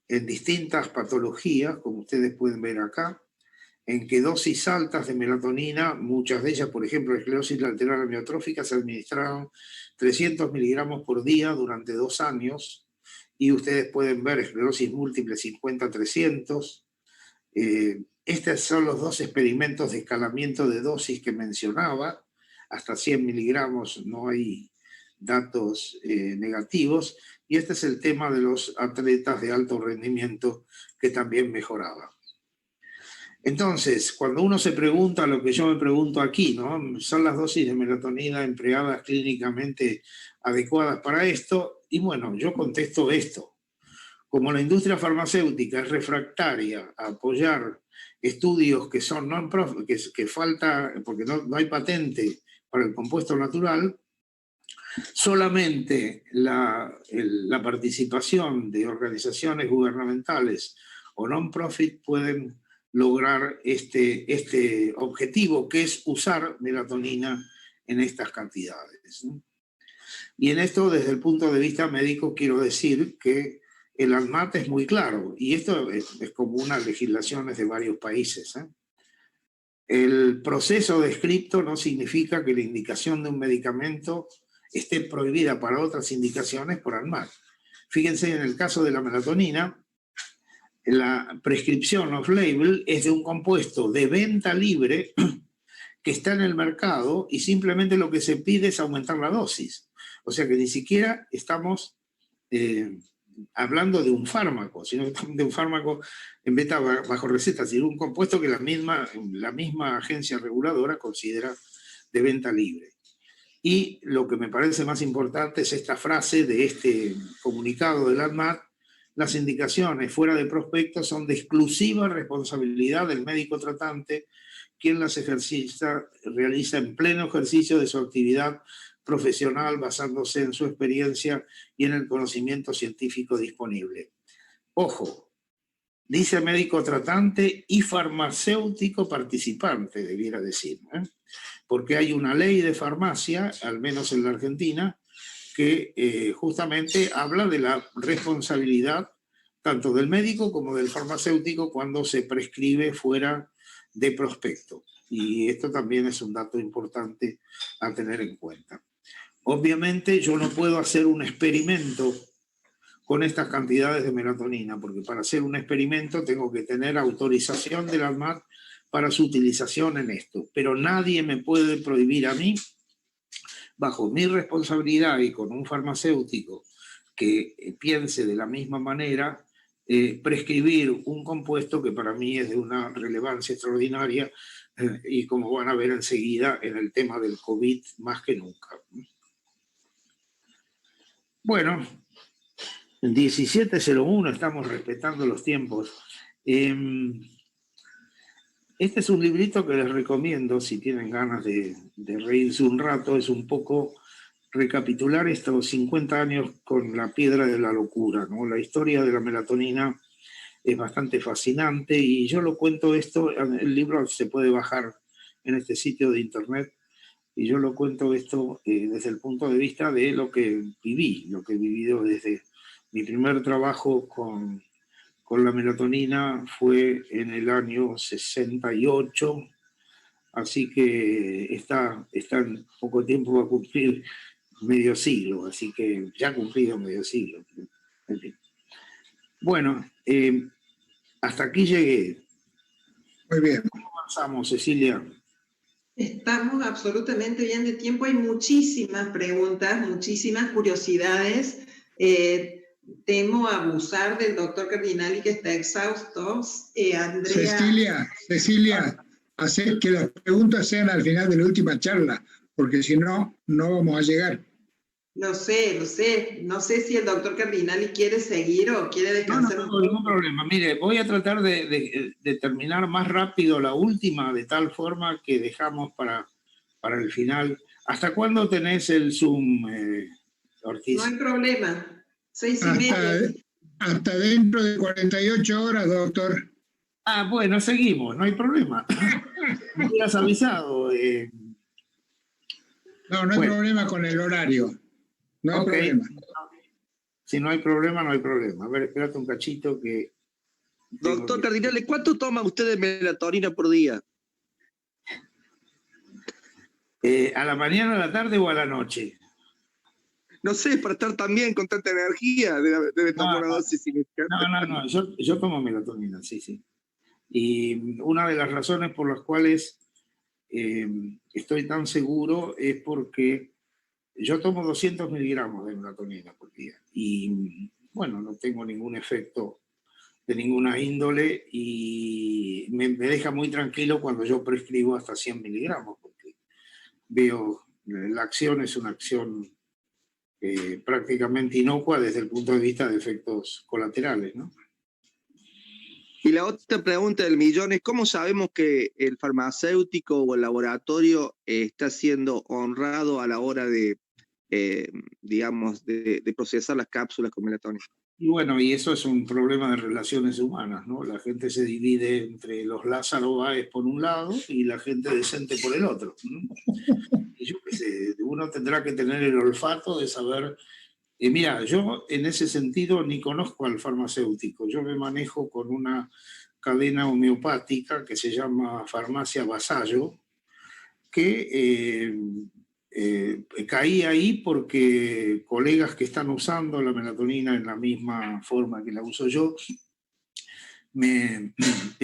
Speaker 1: en distintas patologías, como ustedes pueden ver acá, en que dosis altas de melatonina, muchas de ellas, por ejemplo, esclerosis lateral amiotrófica, se administraron 300 miligramos por día durante 2 años, y ustedes pueden ver esclerosis múltiple 50-300. Estos son los 2 experimentos de escalamiento de dosis que mencionaba. Hasta 100 miligramos no hay datos negativos, y este es el tema de los atletas de alto rendimiento que también mejoraba. Entonces, cuando uno se pregunta lo que yo me pregunto aquí, ¿no? ¿Son las dosis de melatonina empleadas clínicamente adecuadas para esto? Y bueno, yo contesto esto. Como la industria farmacéutica es refractaria a apoyar estudios que son non-profit, que falta, porque no hay patente para el compuesto natural, solamente la participación de organizaciones gubernamentales o non-profit pueden lograr este objetivo, que es usar melatonina en estas cantidades, ¿no? Y en esto, desde el punto de vista médico, quiero decir que el ANMAT es muy claro, y esto es como unas legislaciones de varios países, ¿eh? El proceso descripto no significa que la indicación de un medicamento esté prohibida para otras indicaciones por ANMAT. Fíjense, en el caso de la melatonina, la prescripción off-label es de un compuesto de venta libre que está en el mercado y simplemente lo que se pide es aumentar la dosis. O sea que ni siquiera estamos hablando de un fármaco, sino de un fármaco en beta bajo receta, sino un compuesto que la misma agencia reguladora considera de venta libre. Y lo que me parece más importante es esta frase de este comunicado del ANMAT: las indicaciones fuera de prospecto son de exclusiva responsabilidad del médico tratante, quien las realiza en pleno ejercicio de su actividad profesional, basándose en su experiencia y en el conocimiento científico disponible. Ojo, dice médico tratante y farmacéutico participante, debiera decir, ¿eh? Porque hay una ley de farmacia, al menos en la Argentina, que justamente habla de la responsabilidad tanto del médico como del farmacéutico cuando se prescribe fuera de prospecto. Y esto también es un dato importante a tener en cuenta. Obviamente yo no puedo hacer un experimento con estas cantidades de melatonina, porque para hacer un experimento tengo que tener autorización del ANMAT para su utilización en esto. Pero nadie me puede prohibir a mí, bajo mi responsabilidad y con un farmacéutico que piense de la misma manera, prescribir un compuesto que para mí es de una relevancia extraordinaria y como van a ver enseguida en el tema del COVID más que nunca. Bueno, 17:01, estamos respetando los tiempos. Este es un librito que les recomiendo si tienen ganas de reírse un rato. Es un poco recapitular estos 50 años con la piedra de la locura, ¿no? La historia de la melatonina es bastante fascinante y yo lo cuento esto, el libro se puede bajar en este sitio de internet y yo lo cuento esto desde el punto de vista de lo que viví, lo que he vivido desde mi primer trabajo con la melatonina fue en el año 68, así que está en poco tiempo va a cumplir medio siglo, así que ya ha cumplido medio siglo. En fin. Bueno, hasta aquí llegué.
Speaker 2: Muy bien.
Speaker 1: ¿Cómo avanzamos, Cecilia?
Speaker 3: Estamos absolutamente bien de tiempo. Hay muchísimas preguntas, muchísimas curiosidades. Temo abusar del doctor Cardinali, que está exhausto. Andrea.
Speaker 2: Cecilia, hacer que las preguntas sean al final de la última charla, porque si no, no vamos a llegar.
Speaker 3: Lo sé. No sé si el doctor Cardinali quiere seguir o quiere descansar un poco.
Speaker 1: No, ningún problema. Mire, voy a tratar de terminar más rápido la última, de tal forma que dejamos para el final. ¿Hasta cuándo tenés el Zoom, Ortiz?
Speaker 3: No hay problema. 6:30.
Speaker 2: Hasta dentro de 48 horas, doctor.
Speaker 1: Ah, bueno, seguimos, no hay problema. Me hubieras avisado.
Speaker 2: No hay problema con el horario. No hay problema.
Speaker 1: Si no hay problema, no hay problema. A ver, espérate un cachito que...
Speaker 4: Doctor Cardinali, ¿cuánto toma usted de melatonina por día?
Speaker 1: ¿A la mañana, a la tarde o a la noche?
Speaker 4: No sé, para estar tan bien, con tanta energía, debe tomar una dosis significativa.
Speaker 1: No, yo tomo melatonina, sí. Y una de las razones por las cuales estoy tan seguro es porque yo tomo 200 miligramos de melatonina por día y bueno, no tengo ningún efecto de ninguna índole y me deja muy tranquilo cuando yo prescribo hasta 100 miligramos porque veo la acción es una acción prácticamente inocua desde el punto de vista de efectos colaterales, ¿no?
Speaker 4: Y la otra pregunta del millón es, ¿cómo sabemos que el farmacéutico o el laboratorio está siendo honrado a la hora de, digamos, de procesar las cápsulas con melatonina?
Speaker 1: Y bueno, y eso es un problema de relaciones humanas, ¿no? La gente se divide entre los Lázaro Báez por un lado y la gente decente por el otro, ¿no? Y yo qué sé, uno tendrá que tener el olfato de saber. Mira, yo en ese sentido ni conozco al farmacéutico. Yo me manejo con una cadena homeopática que se llama Farmacia Vasallo, que caí ahí porque colegas que están usando la melatonina en la misma forma que la uso yo me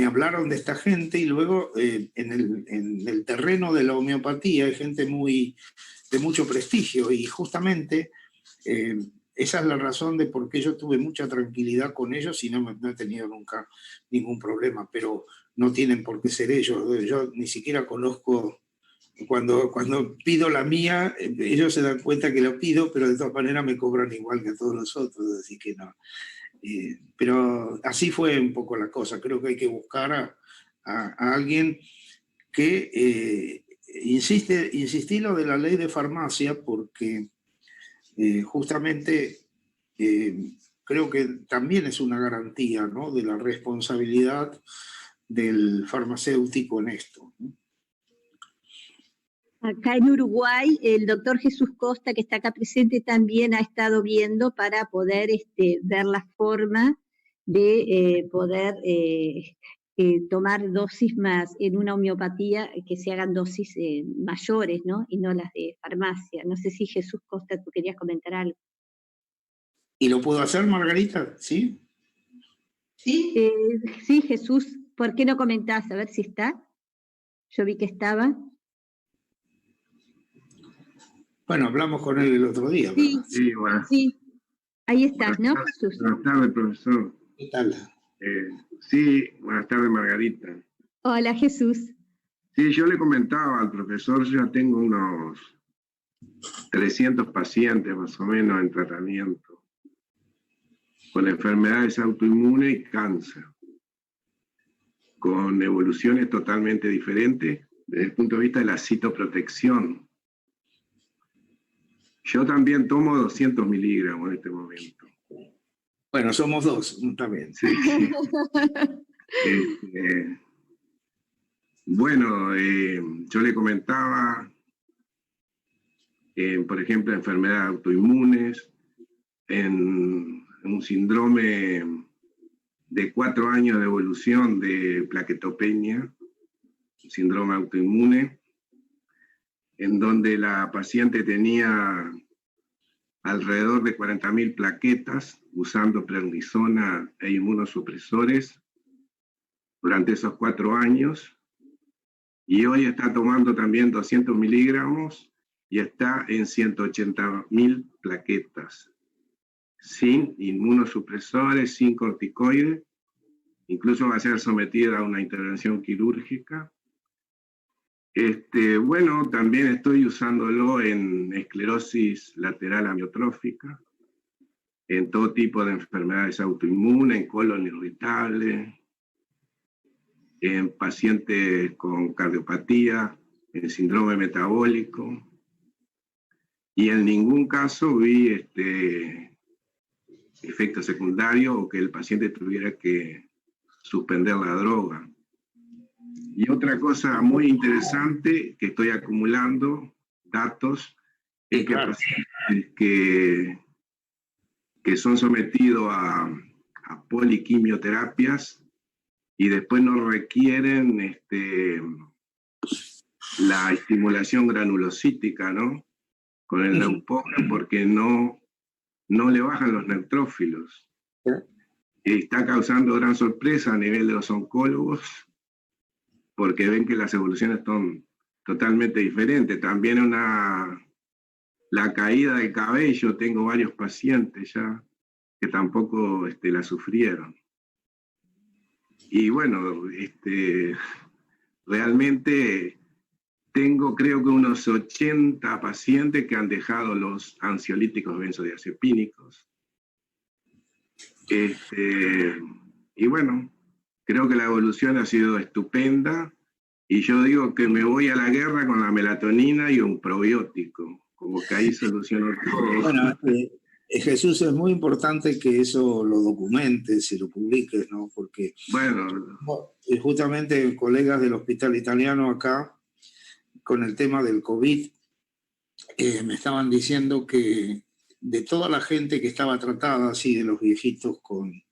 Speaker 1: hablaron de esta gente, y luego en el terreno de la homeopatía hay gente de mucho prestigio, y justamente esa es la razón de por qué yo tuve mucha tranquilidad con ellos y no he tenido nunca ningún problema, pero no tienen por qué ser ellos. Yo ni siquiera conozco. Cuando pido la mía, ellos se dan cuenta que lo pido, pero de todas maneras me cobran igual que a todos los otros, así que no. Pero así fue un poco la cosa. Creo que hay que buscar a alguien que insistí lo de la ley de farmacia, porque justamente creo que también es una garantía, ¿no?, de la responsabilidad del farmacéutico en esto, ¿no?
Speaker 5: Acá en Uruguay, el doctor Jesús Costa, que está acá presente, también ha estado viendo para poder ver la forma de poder tomar dosis más en una homeopatía, que se hagan dosis mayores, ¿no? Y no las de farmacia. No sé si Jesús Costa, tú querías comentar algo.
Speaker 1: ¿Y lo puedo hacer, Margarita? ¿Sí?
Speaker 3: ¿Sí?
Speaker 5: Sí, Jesús, ¿por qué no comentás? A ver si está. Yo vi que estaba.
Speaker 1: Bueno, hablamos con él el otro día,
Speaker 5: Sí,
Speaker 1: ¿verdad?
Speaker 6: Sí, bueno.
Speaker 5: sí. Ahí estás, ¿no, Jesús?
Speaker 6: Buenas tardes, profesor.
Speaker 1: ¿Qué tal?
Speaker 6: Sí, buenas tardes, Margarita.
Speaker 5: Hola, Jesús.
Speaker 6: Sí, yo le comentaba al profesor, yo ya tengo unos 300 pacientes más o menos en tratamiento con enfermedades autoinmunes y cáncer, con evoluciones totalmente diferentes desde el punto de vista de la citoprotección. Yo también tomo 200 miligramos en este momento.
Speaker 1: Bueno, somos dos también.
Speaker 6: Sí, sí. Bueno, yo le comentaba, por ejemplo, enfermedades autoinmunes, en un síndrome de 4 años de evolución de plaquetopenia, un síndrome autoinmune, en donde la paciente tenía alrededor de 40.000 plaquetas usando prednisona e inmunosupresores durante esos 4 años, y hoy está tomando también 200 miligramos y está en 180.000 plaquetas, sin inmunosupresores, sin corticoides, incluso va a ser sometida a una intervención quirúrgica. Bueno, también estoy usándolo en esclerosis lateral amiotrófica, en todo tipo de enfermedades autoinmunes, en colon irritable, en pacientes con cardiopatía, en síndrome metabólico, y en ningún caso vi efectos secundarios o que el paciente tuviera que suspender la droga. Y otra cosa muy interesante que estoy acumulando datos es que pacientes que son sometidos a poliquimioterapias y después no requieren la estimulación granulocítica, ¿no?, con el Neupogen, porque no le bajan los neutrófilos. Está causando gran sorpresa a nivel de los oncólogos, porque ven que las evoluciones son totalmente diferentes. También la caída del cabello, tengo varios pacientes ya que tampoco la sufrieron. Y bueno, realmente tengo creo que unos 80 pacientes que han dejado los ansiolíticos benzodiazepínicos. Y bueno, creo que la evolución ha sido estupenda, y yo digo que me voy a la guerra con la melatonina y un probiótico, como que ahí solucionó todo.
Speaker 1: Bueno, Jesús, es muy importante que eso lo documentes y lo publiques, ¿no? Porque
Speaker 6: Bueno,
Speaker 1: justamente colegas del Hospital Italiano acá, con el tema del COVID, me estaban diciendo que de toda la gente que estaba tratada, así de los viejitos con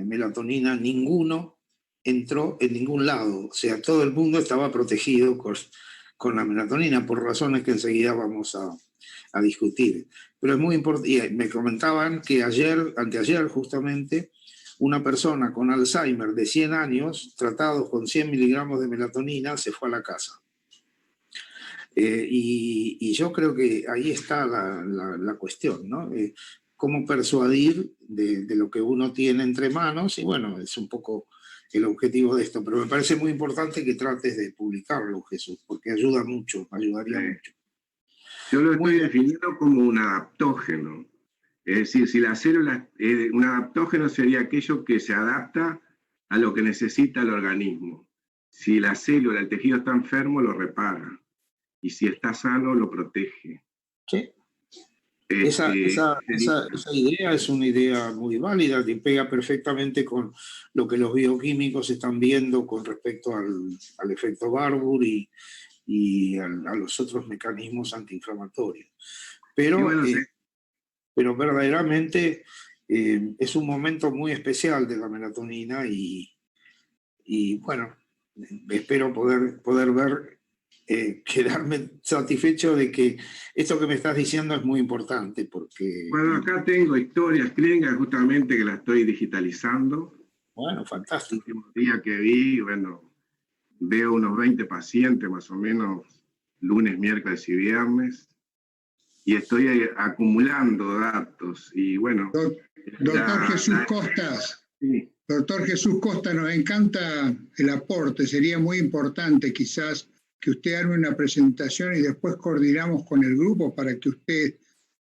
Speaker 1: melatonina, ninguno entró en ningún lado. O sea, todo el mundo estaba protegido con la melatonina, por razones que enseguida vamos a discutir. Pero es muy importante, me comentaban que anteayer justamente, una persona con Alzheimer de 100 años, tratado con 100 miligramos de melatonina, se fue a la casa. Y yo creo que ahí está la cuestión, ¿no? Cómo persuadir de lo que uno tiene entre manos, y bueno, es un poco el objetivo de esto, pero me parece muy importante que trates de publicarlo, Jesús, porque ayuda mucho, ayudaría mucho.
Speaker 6: yo lo estoy definiendo como un adaptógeno. Es decir, si la célula, un adaptógeno sería aquello que se adapta a lo que necesita el organismo. Si la célula, el tejido está enfermo, lo repara. Y si está sano, lo protege.
Speaker 1: Sí. Esa idea es una idea muy válida, que pega perfectamente con lo que los bioquímicos están viendo con respecto al efecto Barbour y a los otros mecanismos antiinflamatorios. Pero,
Speaker 6: bueno, sí.
Speaker 1: Pero verdaderamente es un momento muy especial de la melatonina y bueno, espero poder ver, quedarme satisfecho de que esto que me estás diciendo es muy importante porque...
Speaker 6: Bueno, acá tengo historias clínicas justamente que la estoy digitalizando.
Speaker 1: Bueno, fantástico.
Speaker 6: El último día que vi, bueno, veo unos 20 pacientes más o menos, lunes, miércoles y viernes, y estoy acumulando datos. Y bueno...
Speaker 2: Doctor Jesús Costas, sí. Doctor Jesús Costa, nos encanta el aporte, sería muy importante quizás que usted haga una presentación y después coordinamos con el grupo para que usted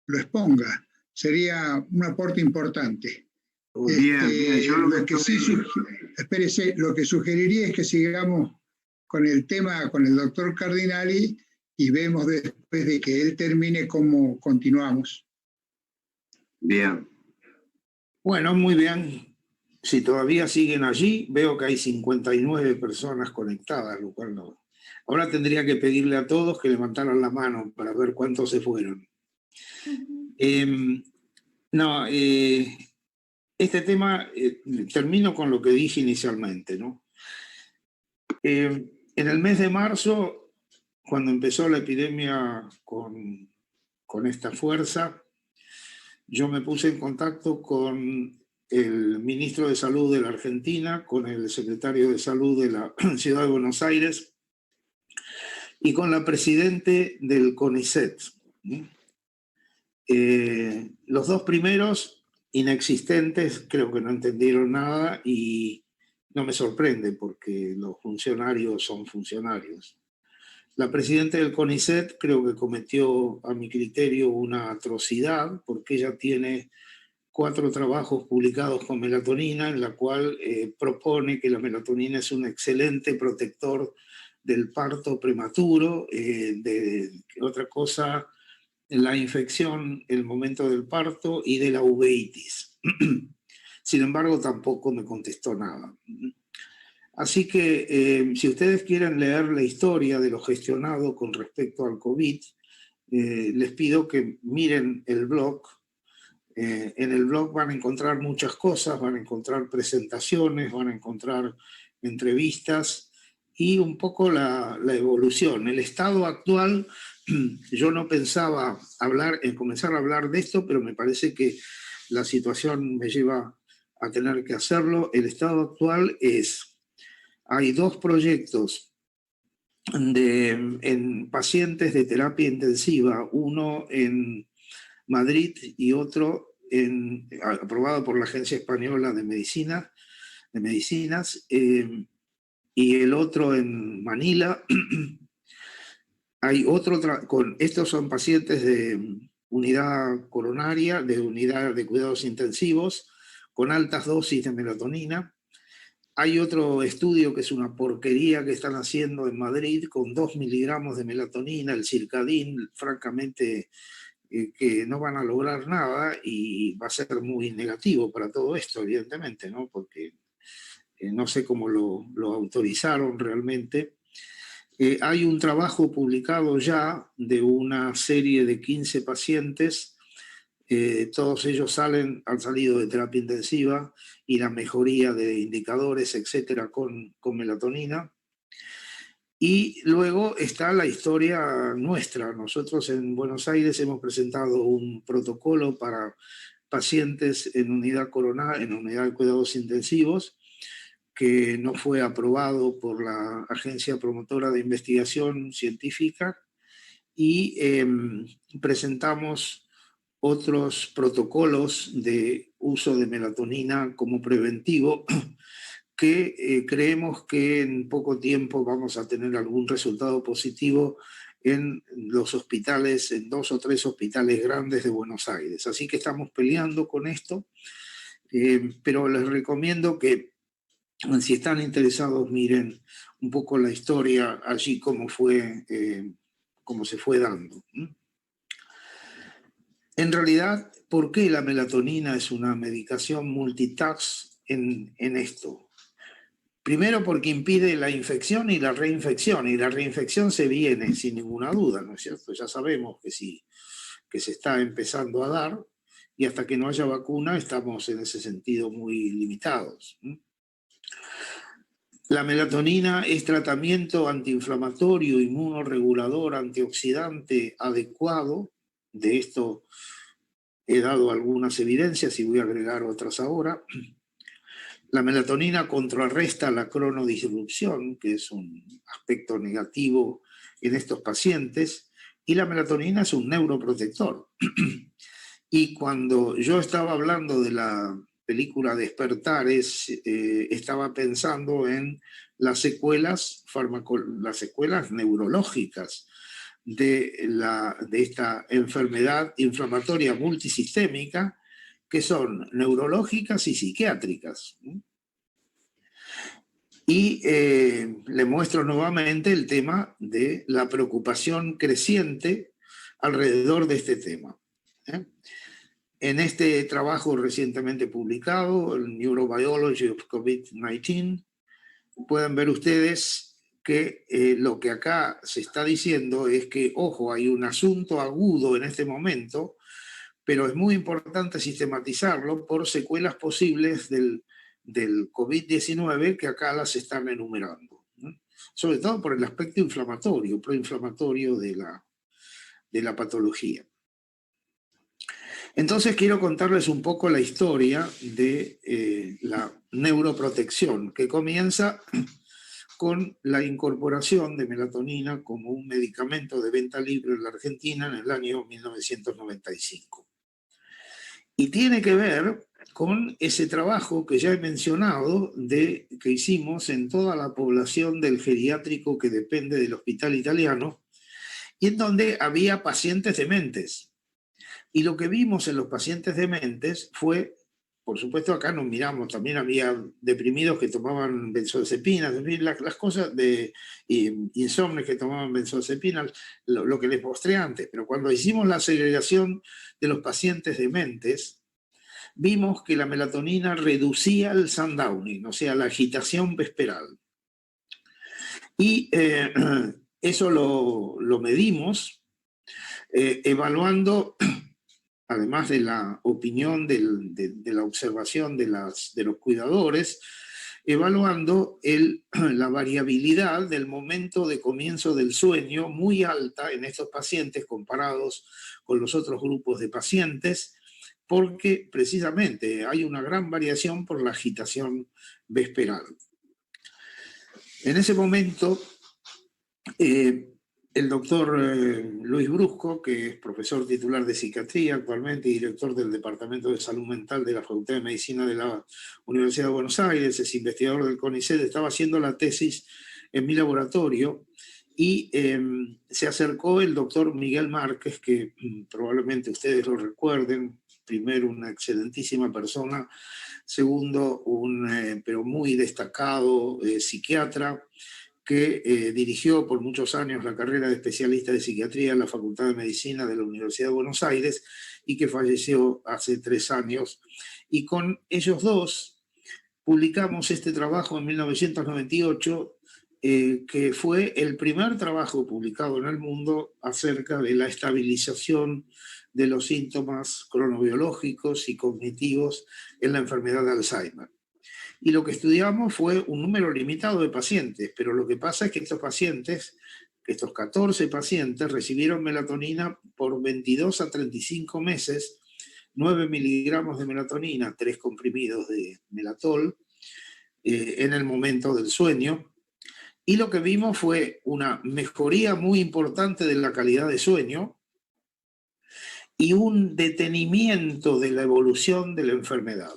Speaker 2: lo exponga. Sería un aporte importante.
Speaker 6: Bien, yo lo que
Speaker 2: espérese, lo que sugeriría es que sigamos con el tema con el doctor Cardinali y vemos después de que él termine cómo continuamos.
Speaker 6: Bien.
Speaker 1: Bueno, muy bien. Si todavía siguen allí, veo que hay 59 personas conectadas, lo cual no. Ahora tendría que pedirle a todos que levantaran la mano para ver cuántos se fueron. Este tema, termino con lo que dije inicialmente, ¿no? En el mes de marzo, cuando empezó la epidemia con esta fuerza, yo me puse en contacto con el ministro de Salud de la Argentina, con el secretario de Salud de la Ciudad de Buenos Aires y con la presidente del CONICET. Los dos primeros, inexistentes, creo que no entendieron nada y no me sorprende porque los funcionarios son funcionarios. La presidenta del CONICET creo que cometió, a mi criterio, una atrocidad porque ella tiene 4 trabajos publicados con melatonina, en la cual propone que la melatonina es un excelente protector del parto prematuro, otra cosa, la infección, el momento del parto y de la uveitis. Sin embargo, tampoco me contestó nada. Así que si ustedes quieren leer la historia de lo gestionado con respecto al COVID, les pido que miren el blog. En el blog van a encontrar muchas cosas, van a encontrar presentaciones, van a encontrar entrevistas y un poco la evolución. El estado actual, yo no pensaba comenzar a hablar de esto, pero me parece que la situación me lleva a tener que hacerlo. El estado actual hay 2 proyectos en pacientes de terapia intensiva, uno en Madrid y otro aprobado por la Agencia Española de Medicinas, y el otro en Manila. Hay otro, estos son pacientes de unidad coronaria, de unidad de cuidados intensivos, con altas dosis de melatonina. Hay otro estudio que es una porquería que están haciendo en Madrid con 2 miligramos de melatonina, el Circadin, francamente que no van a lograr nada y va a ser muy negativo para todo esto, evidentemente, ¿no? Porque no sé cómo lo autorizaron realmente. Hay un trabajo publicado ya de una serie de 15 pacientes. Todos ellos han salido de terapia intensiva y la mejoría de indicadores, etcétera, con melatonina. Y luego está la historia nuestra. Nosotros en Buenos Aires hemos presentado un protocolo para pacientes en unidad coronaria, en unidad de cuidados intensivos, que no fue aprobado por la Agencia Promotora de Investigación Científica, y presentamos otros protocolos de uso de melatonina como preventivo que creemos que en poco tiempo vamos a tener algún resultado positivo en los hospitales, en 2 o 3 hospitales grandes de Buenos Aires. Así que estamos peleando con esto, pero les recomiendo que, si están interesados, miren un poco la historia allí, cómo se fue dando. En realidad, ¿por qué la melatonina es una medicación multitask en esto? Primero, porque impide la infección y la reinfección se viene sin ninguna duda, ¿no es cierto? Ya sabemos que se está empezando a dar, y hasta que no haya vacuna estamos en ese sentido muy limitados. La melatonina es tratamiento antiinflamatorio, inmunoregulador, antioxidante adecuado. De esto he dado algunas evidencias y voy a agregar otras ahora. La melatonina contrarresta la cronodisrupción, que es un aspecto negativo en estos pacientes, y la melatonina es un neuroprotector. Y cuando yo estaba hablando de la película Despertares, estaba pensando en las secuelas neurológicas de esta enfermedad inflamatoria multisistémica, que son neurológicas y psiquiátricas. Y le muestro nuevamente el tema de la preocupación creciente alrededor de este tema. En este trabajo recientemente publicado, el Neurobiology of COVID-19, pueden ver ustedes que lo que acá se está diciendo es que, ojo, hay un asunto agudo en este momento, pero es muy importante sistematizarlo por secuelas posibles del COVID-19 que acá las están enumerando, ¿no? Sobre todo por el aspecto inflamatorio, proinflamatorio de la patología. Entonces quiero contarles un poco la historia de la neuroprotección, que comienza con la incorporación de melatonina como un medicamento de venta libre en la Argentina en el año 1995. Y tiene que ver con ese trabajo que ya he mencionado, que hicimos en toda la población del geriátrico que depende del Hospital Italiano, y en donde había pacientes dementes. Y lo que vimos en los pacientes dementes fue, por supuesto acá nos miramos, también había deprimidos que tomaban benzodiazepinas, las cosas de insomnes que tomaban benzodiazepinas, lo que les mostré antes. Pero cuando hicimos la segregación de los pacientes dementes, vimos que la melatonina reducía el sundowning, o sea, la agitación vesperal. Y eso lo medimos evaluando, además de la opinión de la observación de los cuidadores, evaluando la variabilidad del momento de comienzo del sueño muy alta en estos pacientes comparados con los otros grupos de pacientes, porque precisamente hay una gran variación por la agitación vesperal. En ese momento, el doctor Luis Brusco, que es profesor titular de psiquiatría actualmente y director del Departamento de Salud Mental de la Facultad de Medicina de la Universidad de Buenos Aires, es investigador del CONICET, estaba haciendo la tesis en mi laboratorio, y se acercó el doctor Miguel Márquez, que probablemente ustedes lo recuerden, primero una excelentísima persona, segundo pero muy destacado psiquiatra, que dirigió por muchos años la carrera de especialista de psiquiatría en la Facultad de Medicina de la Universidad de Buenos Aires y que falleció hace 3 años. Y con ellos dos publicamos este trabajo en 1998, que fue el primer trabajo publicado en el mundo acerca de la estabilización de los síntomas cronobiológicos y cognitivos en la enfermedad de Alzheimer. Y lo que estudiamos fue un número limitado de pacientes, pero lo que pasa es que estos pacientes, estos 14 pacientes, recibieron melatonina por 22 a 35 meses, 9 miligramos de melatonina, 3 comprimidos de melatol, en el momento del sueño. Y lo que vimos fue una mejoría muy importante de la calidad de sueño y un detenimiento de la evolución de la enfermedad.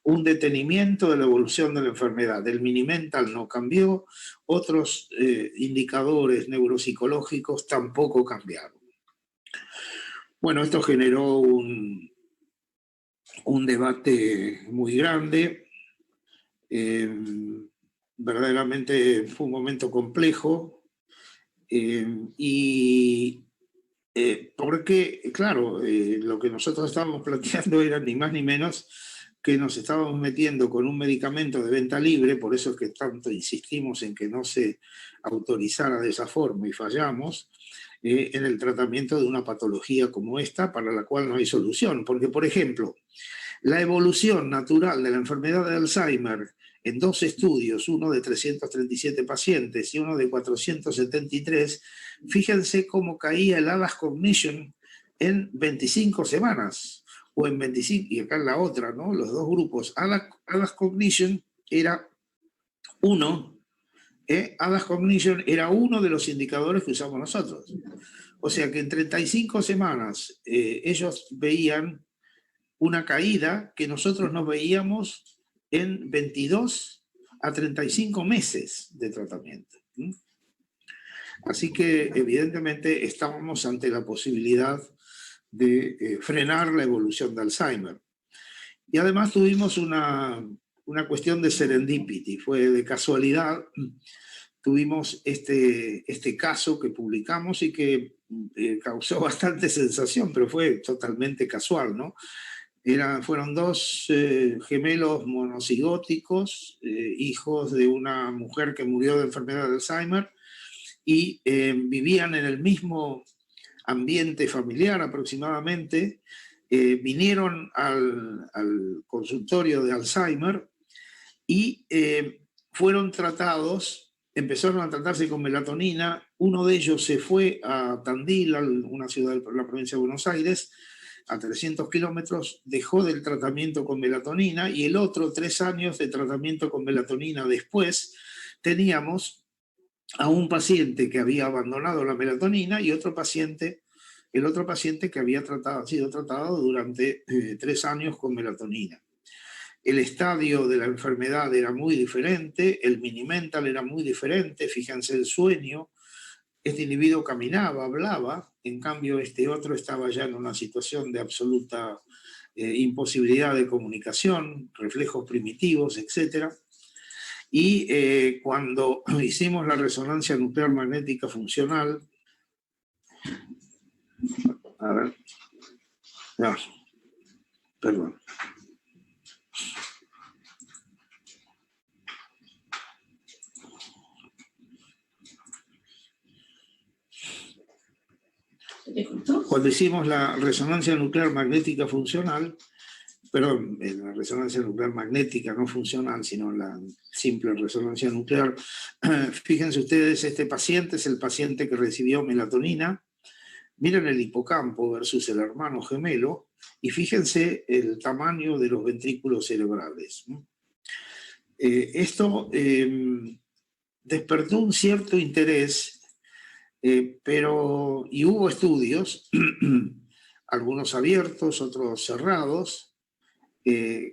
Speaker 1: Un detenimiento de la evolución de la enfermedad. El Mini-Mental no cambió, otros indicadores neuropsicológicos tampoco cambiaron. Bueno, esto generó un debate muy grande. Verdaderamente fue un momento complejo. Porque, claro, lo que nosotros estábamos planteando era ni más ni menos que nos estábamos metiendo con un medicamento de venta libre, por eso es que tanto insistimos en que no se autorizara de esa forma y fallamos, en el tratamiento de una patología como esta, para la cual no hay solución. Porque, por ejemplo, la evolución natural de la enfermedad de Alzheimer en 2 estudios, uno de 337 pacientes y uno de 473, fíjense cómo caía el ADAS Cognition en 25 semanas. O en 25, y acá en la otra, ¿no? Los 2 grupos. ADAS Cognition era uno, ADAS Cognition era uno de los indicadores que usamos nosotros. O sea que en 35 semanas ellos veían una caída que nosotros no veíamos en 22 a 35 meses de tratamiento. Así que evidentemente estábamos ante la posibilidad de frenar la evolución de Alzheimer. Y además tuvimos una cuestión de serendipity, fue de casualidad. Tuvimos este caso que publicamos y que causó bastante sensación, pero fue totalmente casual, ¿no? Fueron 2 gemelos monocigóticos, hijos de una mujer que murió de enfermedad de Alzheimer, y vivían en el mismo ambiente familiar aproximadamente. Vinieron al consultorio de Alzheimer y fueron tratados, empezaron a tratarse con melatonina. Uno de ellos se fue a Tandil, una ciudad de la provincia de Buenos Aires, a 300 kilómetros, dejó del tratamiento con melatonina, y el otro 3 años de tratamiento con melatonina después. Teníamos a un paciente que había abandonado la melatonina y el otro paciente que había sido tratado durante 3 años con melatonina. El estadio de la enfermedad era muy diferente, el Mini-Mental era muy diferente, fíjense el sueño. Este individuo caminaba, hablaba, en cambio este otro estaba ya en una situación de absoluta imposibilidad de comunicación, reflejos primitivos, etc. Y cuando hicimos la resonancia nuclear magnética funcional, a ver, no, perdón. Cuando hicimos la resonancia nuclear magnética funcional, perdón, la resonancia nuclear magnética no funcional, sino la simple resonancia nuclear, fíjense ustedes, este paciente es el paciente que recibió melatonina. Miren el hipocampo versus el hermano gemelo y fíjense el tamaño de los ventrículos cerebrales. Esto despertó un cierto interés, y hubo estudios, algunos abiertos, otros cerrados.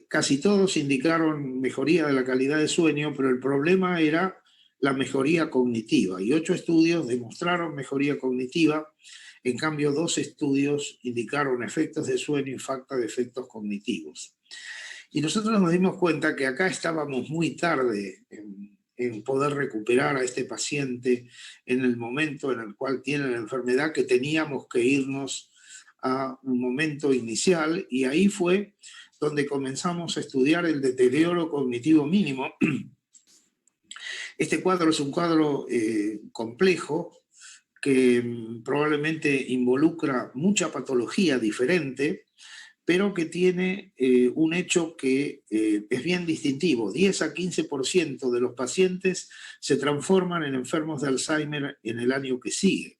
Speaker 1: Casi todos indicaron mejoría de la calidad de sueño, pero el problema era la mejoría cognitiva. Y 8 estudios demostraron mejoría cognitiva. En cambio, 2 estudios indicaron efectos de sueño y falta de efectos cognitivos. Y nosotros nos dimos cuenta que acá estábamos muy tarde en en poder recuperar a este paciente en el momento en el cual tiene la enfermedad, que teníamos que irnos a un momento inicial, y ahí fue donde comenzamos a estudiar el deterioro cognitivo mínimo. Este cuadro es un cuadro complejo que probablemente involucra mucha patología diferente, pero que tiene un hecho que es bien distintivo. 10 a 15% de los pacientes se transforman en enfermos de Alzheimer en el año que sigue.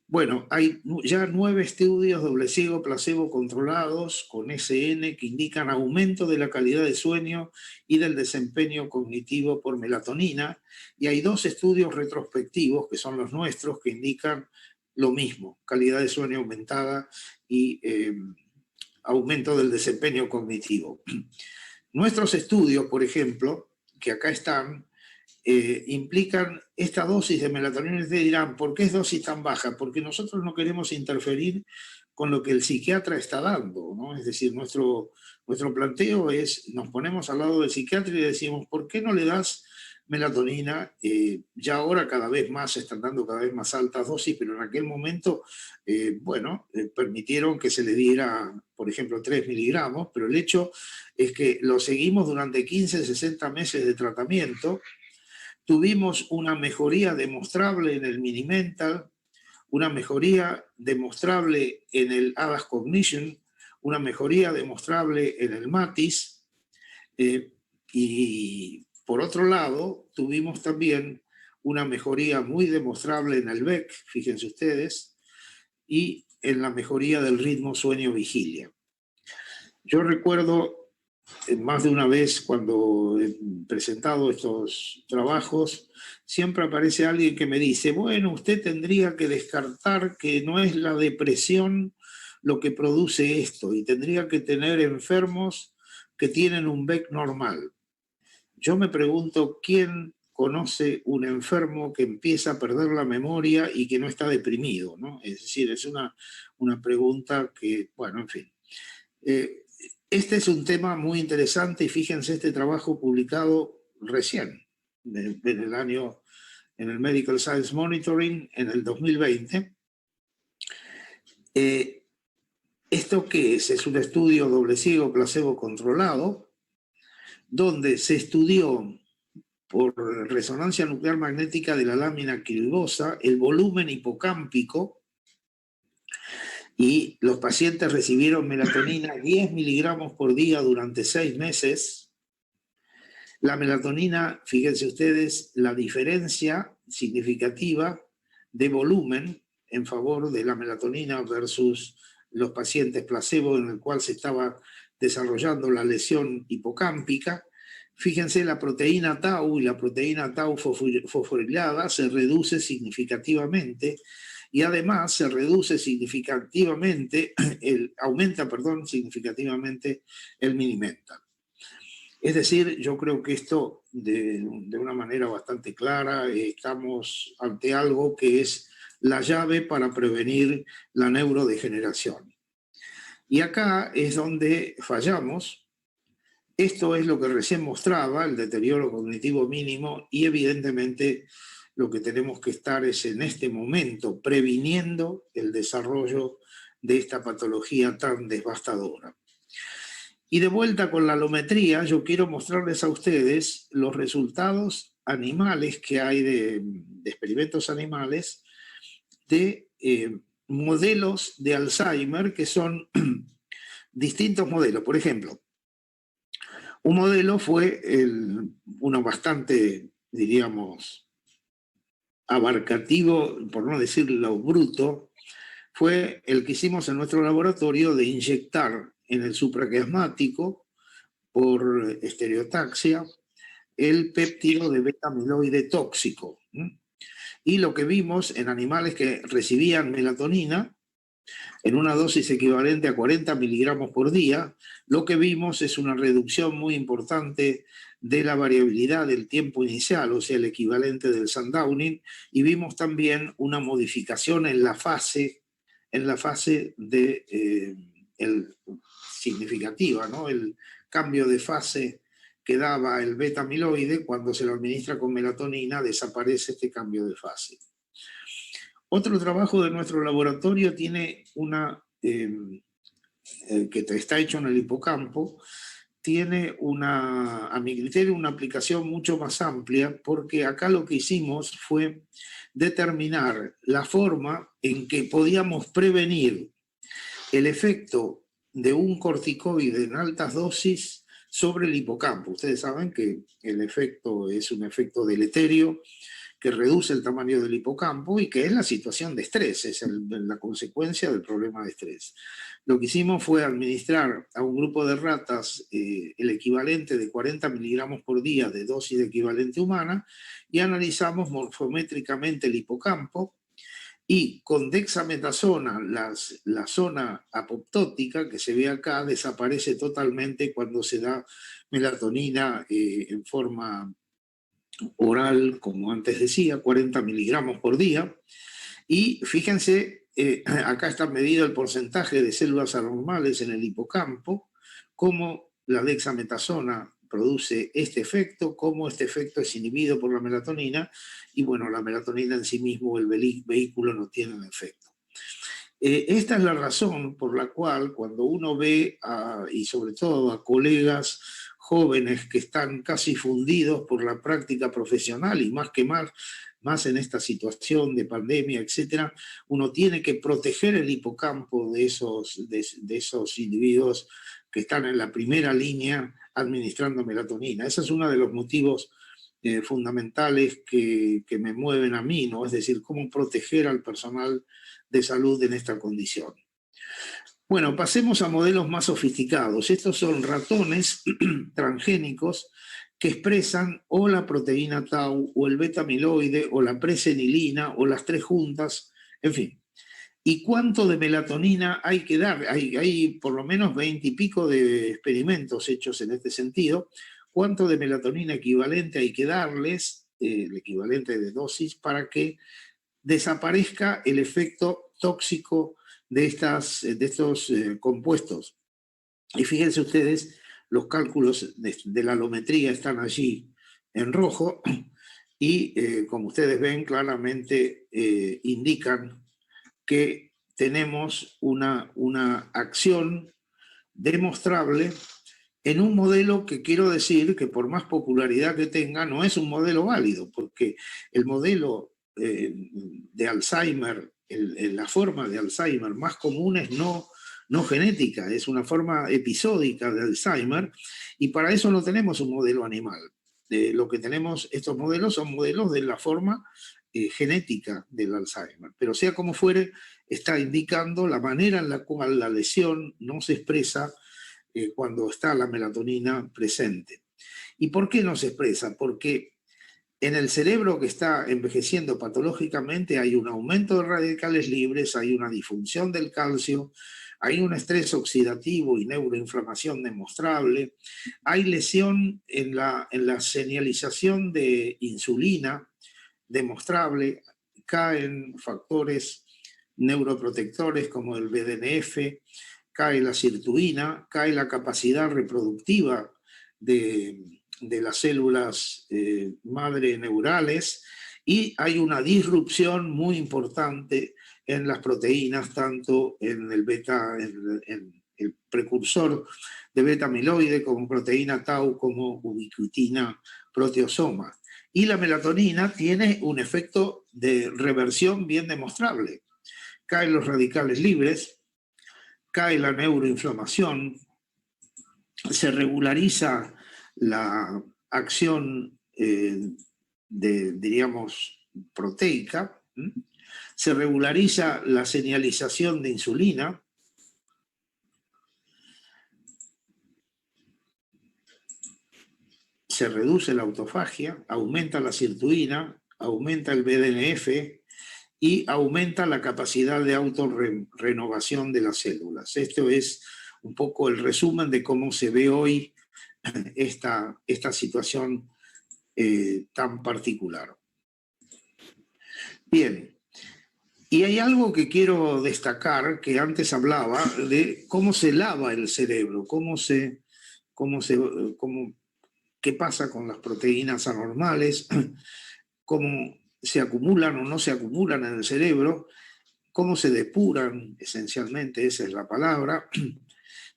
Speaker 1: Bueno, hay ya 9 estudios doble ciego placebo controlados con SN que indican aumento de la calidad de sueño y del desempeño cognitivo por melatonina, y hay 2 estudios retrospectivos, que son los nuestros, que indican lo mismo, calidad de sueño aumentada y aumento del desempeño cognitivo. Nuestros estudios, por ejemplo, que acá están, implican esta dosis de melatonina. Ustedes dirán, ¿por qué es dosis tan baja? Porque nosotros no queremos interferir con lo que el psiquiatra está dando, ¿no? Es decir, nuestro planteo es, nos ponemos al lado del psiquiatra y le decimos, ¿por qué no le das melatonina? Ya ahora cada vez más se están dando cada vez más altas dosis, pero en aquel momento, permitieron que se le diera, por ejemplo, 3 miligramos, pero el hecho es que lo seguimos durante 15, 60 meses de tratamiento. Tuvimos una mejoría demostrable en el Mini-Mental, una mejoría demostrable en el ADAS Cognition, una mejoría demostrable en el MATIS, y por otro lado tuvimos también una mejoría muy demostrable en el BEC, fíjense ustedes, y en la mejoría del ritmo sueño-vigilia. Yo recuerdo más de una vez cuando he presentado estos trabajos, siempre aparece alguien que me dice, bueno, usted tendría que descartar que no es la depresión lo que produce esto, y tendría que tener enfermos que tienen un BEC normal. Yo me pregunto, ¿quién conoce un enfermo que empieza a perder la memoria y que no está deprimido, ¿no? Es decir, es una pregunta que, bueno, en fin. Este es un tema muy interesante, y fíjense este trabajo publicado recién, en el Medical Science Monitoring, en el 2020. ¿Esto qué es? Es un estudio doble ciego placebo controlado, donde se estudió por resonancia nuclear magnética de la lámina quirúrgica el volumen hipocámpico, y los pacientes recibieron melatonina 10 miligramos por día durante 6 meses. La melatonina, fíjense ustedes, la diferencia significativa de volumen en favor de la melatonina versus los pacientes placebo, en el cual se estaba desarrollando la lesión hipocámpica. Fíjense, la proteína tau y la proteína tau fosforilada se reduce significativamente, y además se reduce significativamente, aumenta significativamente el Mini-Mental. Es decir, yo creo que esto, de una manera bastante clara, estamos ante algo que es la llave para prevenir la neurodegeneración. Y acá es donde fallamos. Esto es lo que recién mostraba, el deterioro cognitivo mínimo, y evidentemente lo que tenemos que estar es en este momento previniendo el desarrollo de esta patología tan devastadora. Y de vuelta con la alometría, yo quiero mostrarles a ustedes los resultados animales que hay de experimentos animales de modelos de Alzheimer, que son distintos modelos. Por ejemplo, un modelo fue uno bastante, diríamos, abarcativo, por no decirlo bruto, fue el que hicimos en nuestro laboratorio de inyectar en el supraquiasmático por estereotaxia el péptido de beta-amiloide tóxico. Y lo que vimos en animales que recibían melatonina en una dosis equivalente a 40 miligramos por día, lo que vimos es una reducción muy importante de la variabilidad del tiempo inicial, o sea, el equivalente del sundowning, y vimos también una modificación en la fase significativa, ¿no? El cambio de fase que daba el beta-amiloide, cuando se lo administra con melatonina, desaparece este cambio de fase. Otro trabajo de nuestro laboratorio tiene que está hecho en el hipocampo, tiene a mi criterio, una aplicación mucho más amplia, porque acá lo que hicimos fue determinar la forma en que podíamos prevenir el efecto de un corticoide en altas dosis sobre el hipocampo. Ustedes saben que el efecto es un efecto deleterio que reduce el tamaño del hipocampo y que es la situación de estrés, es la consecuencia del problema de estrés. Lo que hicimos fue administrar a un grupo de ratas el equivalente de 40 miligramos por día de dosis equivalente humana y analizamos morfométricamente el hipocampo, y con dexametasona la zona apoptótica que se ve acá desaparece totalmente cuando se da melatonina en forma oral, como antes decía, 40 miligramos por día. Y fíjense, acá está medido el porcentaje de células anormales en el hipocampo, cómo la dexametasona produce este efecto, cómo este efecto es inhibido por la melatonina, y bueno, la melatonina en sí mismo, el vehículo, no tiene un efecto. Esta es la razón por la cual cuando uno ve, y sobre todo a colegas jóvenes que están casi fundidos por la práctica profesional, y más en esta situación de pandemia, etcétera, uno tiene que proteger el hipocampo de esos individuos que están en la primera línea administrando melatonina. Ese es uno de los motivos fundamentales que me mueven a mí, ¿no? Es decir, cómo proteger al personal de salud en esta condición. Bueno, pasemos a modelos más sofisticados. Estos son ratones transgénicos que expresan o la proteína tau, o el beta-amiloide, o la presenilina, o las tres juntas, en fin. ¿Y cuánto de melatonina hay que dar? Hay por lo menos 20 y pico de experimentos hechos en este sentido. ¿Cuánto de melatonina equivalente hay que darles, el equivalente de dosis, para que desaparezca el efecto tóxico de estos compuestos? Y fíjense ustedes, los cálculos de la alometría están allí en rojo y como ustedes ven claramente indican que tenemos una acción demostrable en un modelo que quiero decir que por más popularidad que tenga no es un modelo válido, porque el modelo de Alzheimer, la forma de Alzheimer más común es no genética, es una forma episódica de Alzheimer, y para eso no tenemos un modelo animal. Lo que tenemos, estos modelos son modelos de la forma genética del Alzheimer, pero sea como fuere, está indicando la manera en la cual la lesión no se expresa cuando está la melatonina presente. ¿Y por qué no se expresa? Porque en el cerebro que está envejeciendo patológicamente hay un aumento de radicales libres, hay una disfunción del calcio, hay un estrés oxidativo y neuroinflamación demostrable, hay lesión en la señalización de insulina demostrable, caen factores neuroprotectores como el BDNF, cae la sirtuina, cae la capacidad reproductiva de las células madre neurales, y hay una disrupción muy importante en las proteínas, tanto en el en el precursor de beta-amiloide como proteína tau, como ubiquitina proteosoma. Y la melatonina tiene un efecto de reversión bien demostrable. Caen los radicales libres, cae la neuroinflamación, se regulariza la acción, diríamos, proteica, se regulariza la señalización de insulina, se reduce la autofagia, aumenta la sirtuina, aumenta el BDNF y aumenta la capacidad de autorrenovación de las células. Esto es un poco el resumen de cómo se ve hoy esta situación tan particular. Bien, y hay algo que quiero destacar, que antes hablaba qué pasa con las proteínas anormales, cómo se acumulan o no se acumulan en el cerebro, cómo se depuran, esencialmente esa es la palabra.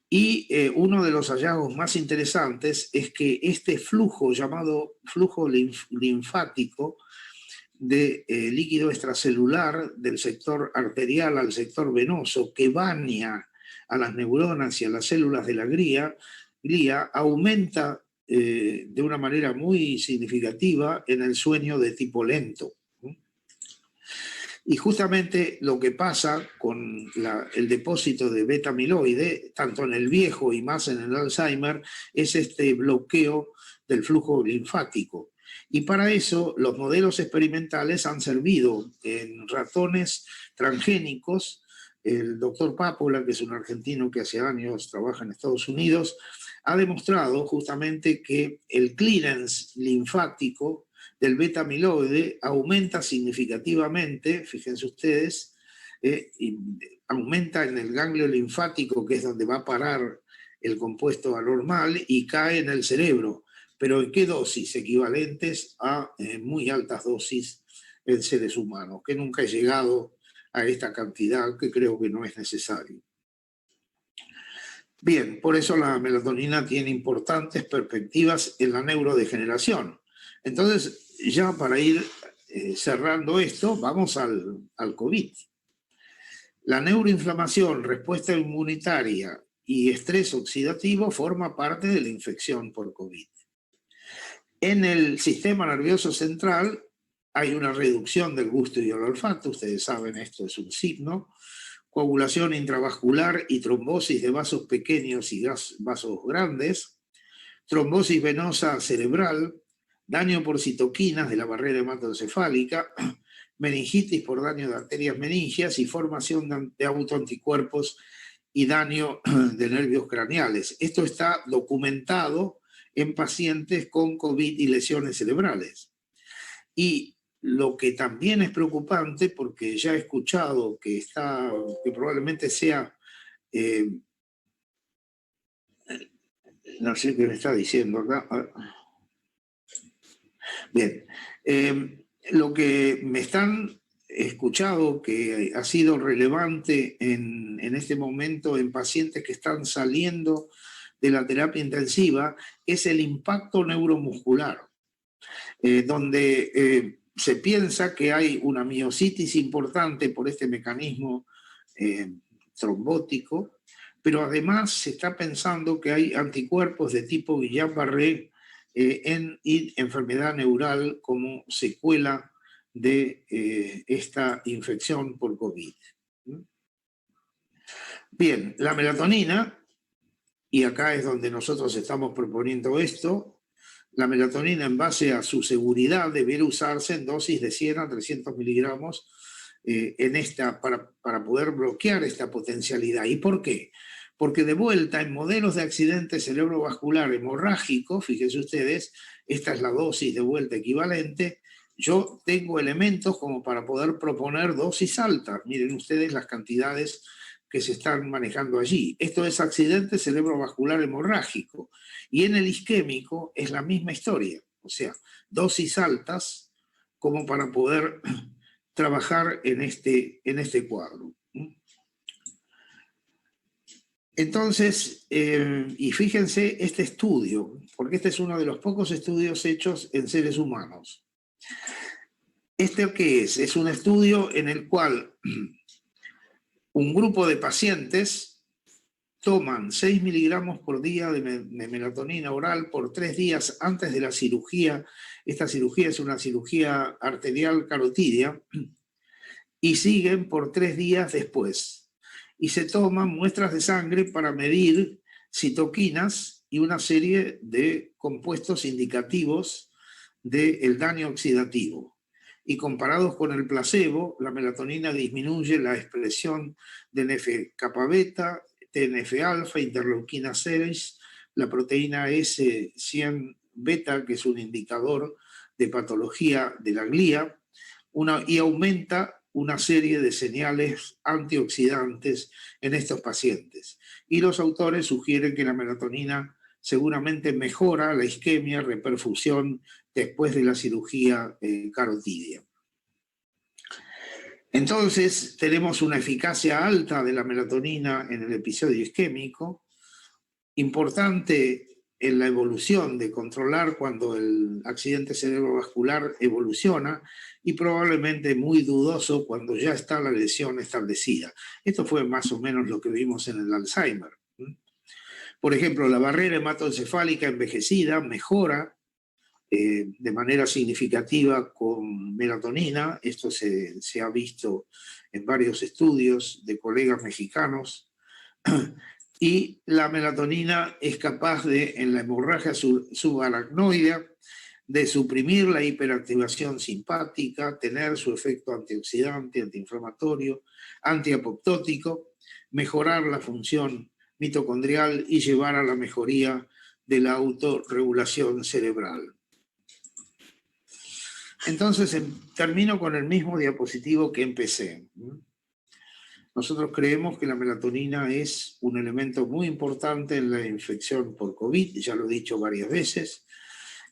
Speaker 1: Y uno de los hallazgos más interesantes es que este flujo llamado flujo linfático de líquido extracelular del sector arterial al sector venoso que baña a las neuronas y a las células de la glía aumenta de una manera muy significativa en el sueño de tipo lento. Y justamente lo que pasa con el depósito de beta-amiloide, tanto en el viejo y más en el Alzheimer, es este bloqueo del flujo linfático. Y para eso los modelos experimentales han servido en ratones transgénicos. El doctor Pápola, que es un argentino que hace años trabaja en Estados Unidos, ha demostrado justamente que el clearance linfático del beta-amiloide aumenta significativamente, fíjense ustedes, y aumenta en el ganglio linfático, que es donde va a parar el compuesto anormal, y cae en el cerebro. Pero ¿en qué dosis? Equivalentes a muy altas dosis en seres humanos, que nunca he llegado a esta cantidad, que creo que no es necesario. Bien, por eso la melatonina tiene importantes perspectivas en la neurodegeneración. Entonces, ya para ir cerrando esto, vamos al COVID. La neuroinflamación, respuesta inmunitaria y estrés oxidativo forma parte de la infección por COVID. En el sistema nervioso central hay una reducción del gusto y el olfato, ustedes saben, esto es un signo, coagulación intravascular y trombosis de vasos pequeños y vasos grandes, trombosis venosa cerebral, daño por citoquinas de la barrera hematoencefálica, meningitis por daño de arterias meningias y formación de autoanticuerpos y daño de nervios craneales. Esto está documentado en pacientes con COVID y lesiones cerebrales. Y lo que también es preocupante, porque ya he escuchado que probablemente sea, no sé qué me está diciendo acá. Bien, lo que me están escuchado que ha sido relevante en este momento en pacientes que están saliendo de la terapia intensiva es el impacto neuromuscular, donde se piensa que hay una miositis importante por este mecanismo trombótico, pero además se está pensando que hay anticuerpos de tipo Guillain-Barré en enfermedad neural como secuela de esta infección por COVID. Bien, la melatonina, y acá es donde nosotros estamos proponiendo esto, la melatonina en base a su seguridad debería usarse en dosis de 100 a 300 miligramos para poder bloquear esta potencialidad. ¿Y por qué? Porque de vuelta en modelos de accidente cerebrovascular hemorrágico, fíjense ustedes, esta es la dosis de vuelta equivalente, yo tengo elementos como para poder proponer dosis altas. Miren ustedes las cantidades que se están manejando allí. Esto es accidente cerebrovascular hemorrágico. Y en el isquémico es la misma historia. O sea, dosis altas como para poder trabajar en este cuadro. Entonces, y fíjense este estudio, porque este es uno de los pocos estudios hechos en seres humanos. ¿Este qué es? Es un estudio en el cual un grupo de pacientes toman 6 miligramos por día de melatonina oral por 3 días antes de la cirugía. Esta cirugía es una cirugía arterial carotidia y siguen por 3 días después. Y se toman muestras de sangre para medir citoquinas y una serie de compuestos indicativos del daño oxidativo. Y comparados con el placebo, la melatonina disminuye la expresión de NF-kappa-beta, TNF-alfa, interleuquina 6, la proteína S100-beta, que es un indicador de patología de la glía, y aumenta una serie de señales antioxidantes en estos pacientes. Y los autores sugieren que la melatonina seguramente mejora la isquemia, reperfusión después de la cirugía carotidia. Entonces, tenemos una eficacia alta de la melatonina en el episodio isquémico, importante en la evolución de controlar cuando el accidente cerebrovascular evoluciona y probablemente muy dudoso cuando ya está la lesión establecida. Esto fue más o menos lo que vimos en el Alzheimer. Por ejemplo, la barrera hematoencefálica envejecida mejora de manera significativa con melatonina. Esto se ha visto en varios estudios de colegas mexicanos. Y la melatonina es capaz de, en la hemorragia subaracnoidea, de suprimir la hiperactivación simpática, tener su efecto antioxidante, antiinflamatorio, antiapoptótico, mejorar la función mitocondrial y llevar a la mejoría de la autorregulación cerebral. Entonces, termino con el mismo diapositivo que empecé. Nosotros creemos que la melatonina es un elemento muy importante en la infección por COVID, ya lo he dicho varias veces.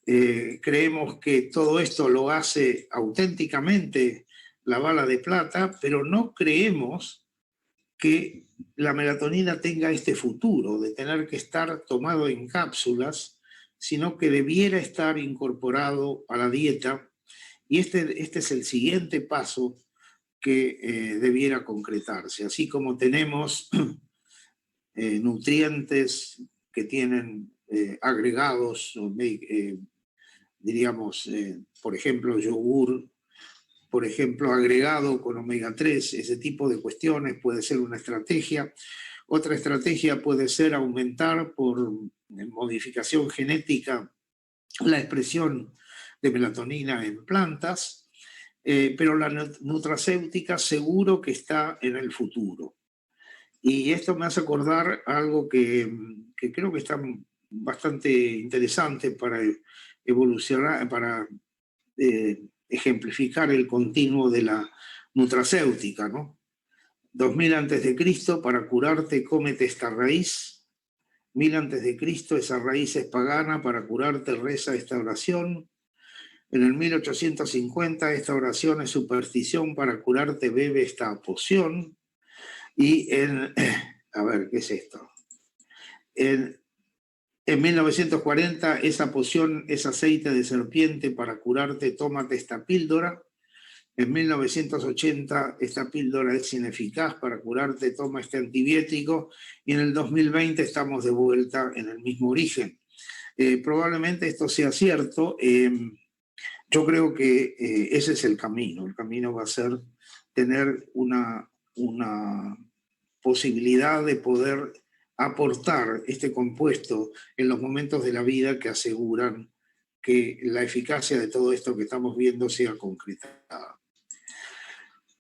Speaker 1: Creemos que todo esto lo hace auténticamente la bala de plata, pero no creemos que la melatonina tenga este futuro de tener que estar tomado en cápsulas, sino que debiera estar incorporado a la dieta. Y este es el siguiente paso que debiera concretarse. Así como tenemos nutrientes que tienen agregados, diríamos, por ejemplo, yogur, por ejemplo, agregado con omega 3, ese tipo de cuestiones puede ser una estrategia. Otra estrategia puede ser aumentar por modificación genética la expresión de melatonina en plantas. Pero la nutracéutica seguro que está en el futuro. Y esto me hace acordar algo que creo que está bastante interesante para evolucionar, para ejemplificar el continuo de la nutracéutica, ¿no? 2000 a.C., para curarte, cómete esta raíz. 1000 a.C., esa raíz es pagana, para curarte, reza esta oración. En el 1850 esta oración es superstición, para curarte bebe esta poción. Y a ver, ¿qué es esto? En 1940 esa poción es aceite de serpiente, para curarte tómate esta píldora. En 1980 esta píldora es ineficaz, para curarte toma este antibiótico. Y en el 2020 estamos de vuelta en el mismo origen. Probablemente esto sea cierto. Yo creo que ese es el camino. El camino va a ser tener una posibilidad de poder aportar este compuesto en los momentos de la vida que aseguran que la eficacia de todo esto que estamos viendo sea concretada.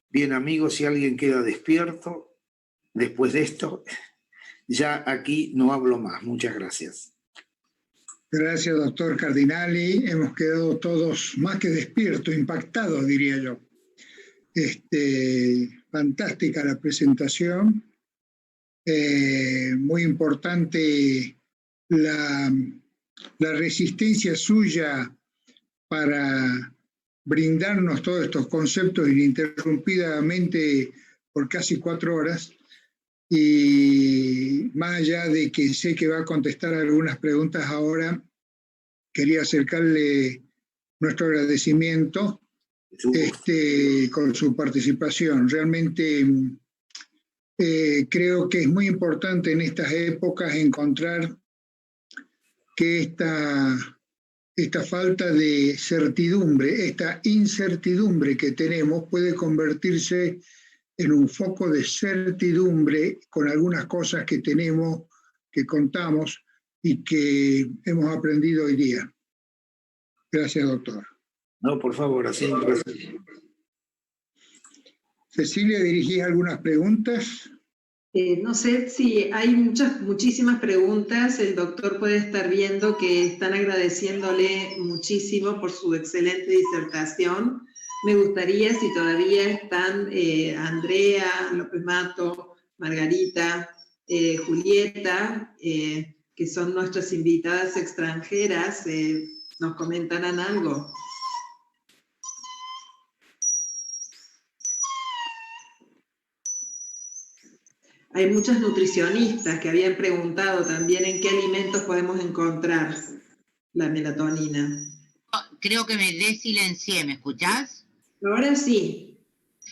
Speaker 1: Bien, amigos, si alguien queda despierto después de esto, ya aquí no hablo más. Muchas gracias.
Speaker 2: Gracias, doctor Cardinali. Hemos quedado todos más que despiertos, impactados, diría yo. Fantástica la presentación. Muy importante la resistencia suya para brindarnos todos estos conceptos ininterrumpidamente por casi 4 horas. Y más allá de que sé que va a contestar algunas preguntas ahora, quería acercarle nuestro agradecimiento con su participación. Realmente creo que es muy importante en estas épocas encontrar que esta falta de certidumbre, esta incertidumbre que tenemos puede convertirse en un foco de certidumbre con algunas cosas que tenemos, que contamos y que hemos aprendido hoy día. Gracias, doctor.
Speaker 1: No, por favor, así.
Speaker 2: Cecilia, ¿dirigís algunas preguntas?
Speaker 3: No sé si hay muchísimas preguntas. El doctor puede estar viendo que están agradeciéndole muchísimo por su excelente disertación. Me gustaría, si todavía están Andrea, López Mato, Margarita, Julieta, que son nuestras invitadas extranjeras, nos comentarán algo. Hay muchas nutricionistas que habían preguntado también en qué alimentos podemos encontrar la melatonina.
Speaker 7: Creo que me desilencié, ¿me escuchás?
Speaker 3: Ahora sí,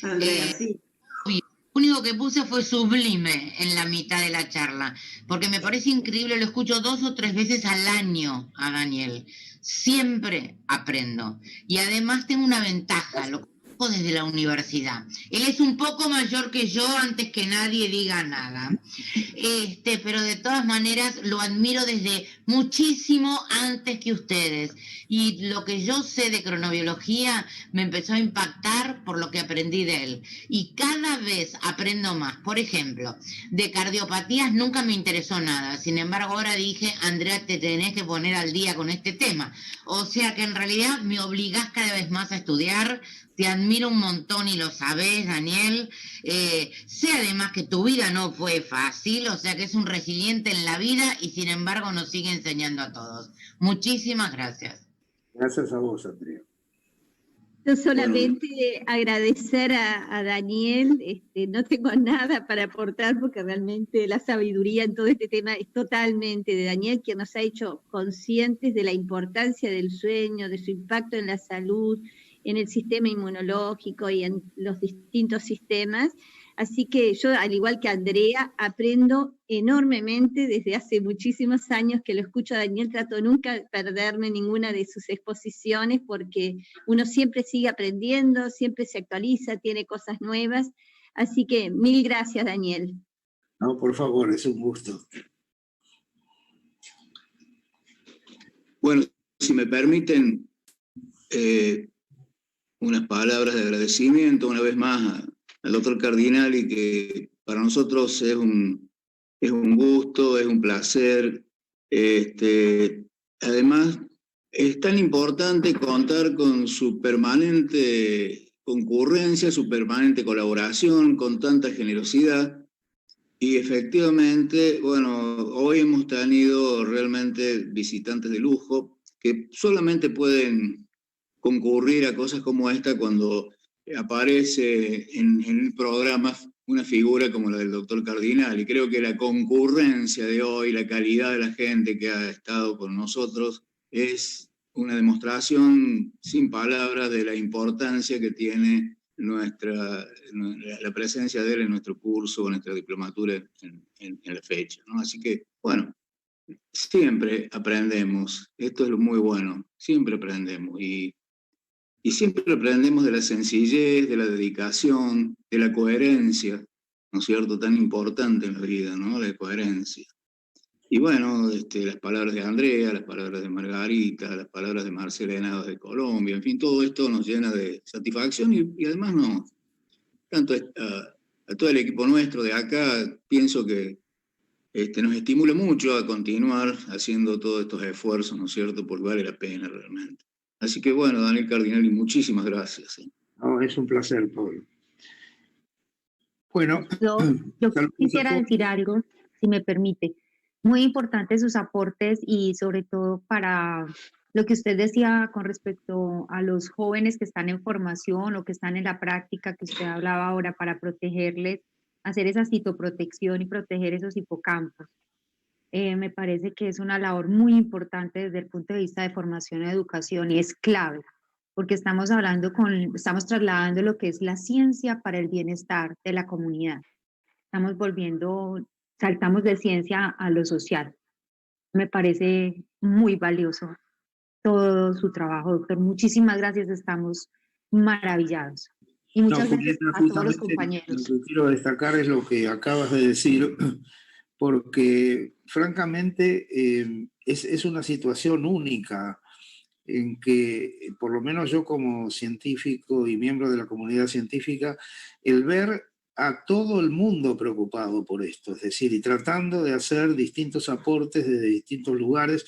Speaker 3: Andrea, sí.
Speaker 7: Lo único que puse fue sublime en la mitad de la charla, porque me parece increíble, lo escucho 2 o 3 veces al año a Daniel. Siempre aprendo. Y además tengo una ventaja, lo conozco desde la universidad. Él es un poco mayor que yo, antes que nadie diga nada. Pero de todas maneras lo admiro desde muchísimo antes que ustedes. Y lo que yo sé de cronobiología me empezó a impactar por lo que aprendí de él. Y cada vez aprendo más. Por ejemplo, de cardiopatías nunca me interesó nada. Sin embargo, ahora dije, Andrea, te tenés que poner al día con este tema. O sea que en realidad me obligás cada vez más a estudiar. Te admiro un montón y lo sabés, Daniel. Sé además que tu vida no fue fácil, o sea que es un resiliente en la vida y sin embargo nos sigue enseñando a todos. Muchísimas gracias.
Speaker 1: Gracias a vos, Andrea.
Speaker 5: Yo solamente agradecer a Daniel, no tengo nada para aportar porque realmente la sabiduría en todo este tema es totalmente de Daniel, quien nos ha hecho conscientes de la importancia del sueño, de su impacto en la salud, en el sistema inmunológico y en los distintos sistemas. Así que yo, al igual que Andrea, aprendo enormemente desde hace muchísimos años que lo escucho a Daniel. Trato nunca de perderme ninguna de sus exposiciones porque uno siempre sigue aprendiendo, siempre se actualiza, tiene cosas nuevas. Así que mil gracias, Daniel.
Speaker 1: No, por favor, es un gusto.
Speaker 8: Bueno, si me permiten unas palabras de agradecimiento una vez más al doctor Cardinali, que para nosotros es un gusto, es un placer. Además, es tan importante contar con su permanente concurrencia, su permanente colaboración, con tanta generosidad. Y efectivamente, bueno, hoy hemos tenido realmente visitantes de lujo que solamente pueden concurrir a cosas como esta cuando aparece en el programa una figura como la del doctor Cardinal. Y creo que la concurrencia de hoy, la calidad de la gente que ha estado con nosotros, es una demostración sin palabras de la importancia que tiene la presencia de él en nuestro curso, en nuestra diplomatura en la fecha, ¿no? Así que, bueno, siempre aprendemos. Esto es lo muy bueno. Siempre aprendemos. Y siempre aprendemos de la sencillez, de la dedicación, de la coherencia, ¿no es cierto?, tan importante en la vida, ¿no?, la coherencia. Y bueno, las palabras de Andrea, las palabras de Margarita, las palabras de Marcela Henados de Colombia, en fin, todo esto nos llena de satisfacción y además tanto a todo el equipo nuestro de acá, pienso que nos estimula mucho a continuar haciendo todos estos esfuerzos, ¿no es cierto?, porque vale la pena realmente. Así que bueno, Daniel Cardinali, muchísimas gracias.
Speaker 1: No, es un placer, Pablo. Bueno,
Speaker 9: yo quisiera decir algo, si me permite. Muy importantes sus aportes y sobre todo para lo que usted decía con respecto a los jóvenes que están en formación o que están en la práctica, que usted hablaba ahora, para protegerles, hacer esa citoprotección y proteger esos hipocampos. Me parece que es una labor muy importante desde el punto de vista de formación y educación y es clave, porque estamos trasladando lo que es la ciencia para el bienestar de la comunidad. Saltamos de ciencia a lo social. Me parece muy valioso todo su trabajo, doctor. Muchísimas gracias, estamos maravillados. Y muchas gracias a todos los compañeros.
Speaker 1: Lo que quiero destacar es lo que acabas de decir, porque francamente es una situación única en que, por lo menos yo como científico y miembro de la comunidad científica, el ver a todo el mundo preocupado por esto, es decir, y tratando de hacer distintos aportes desde distintos lugares,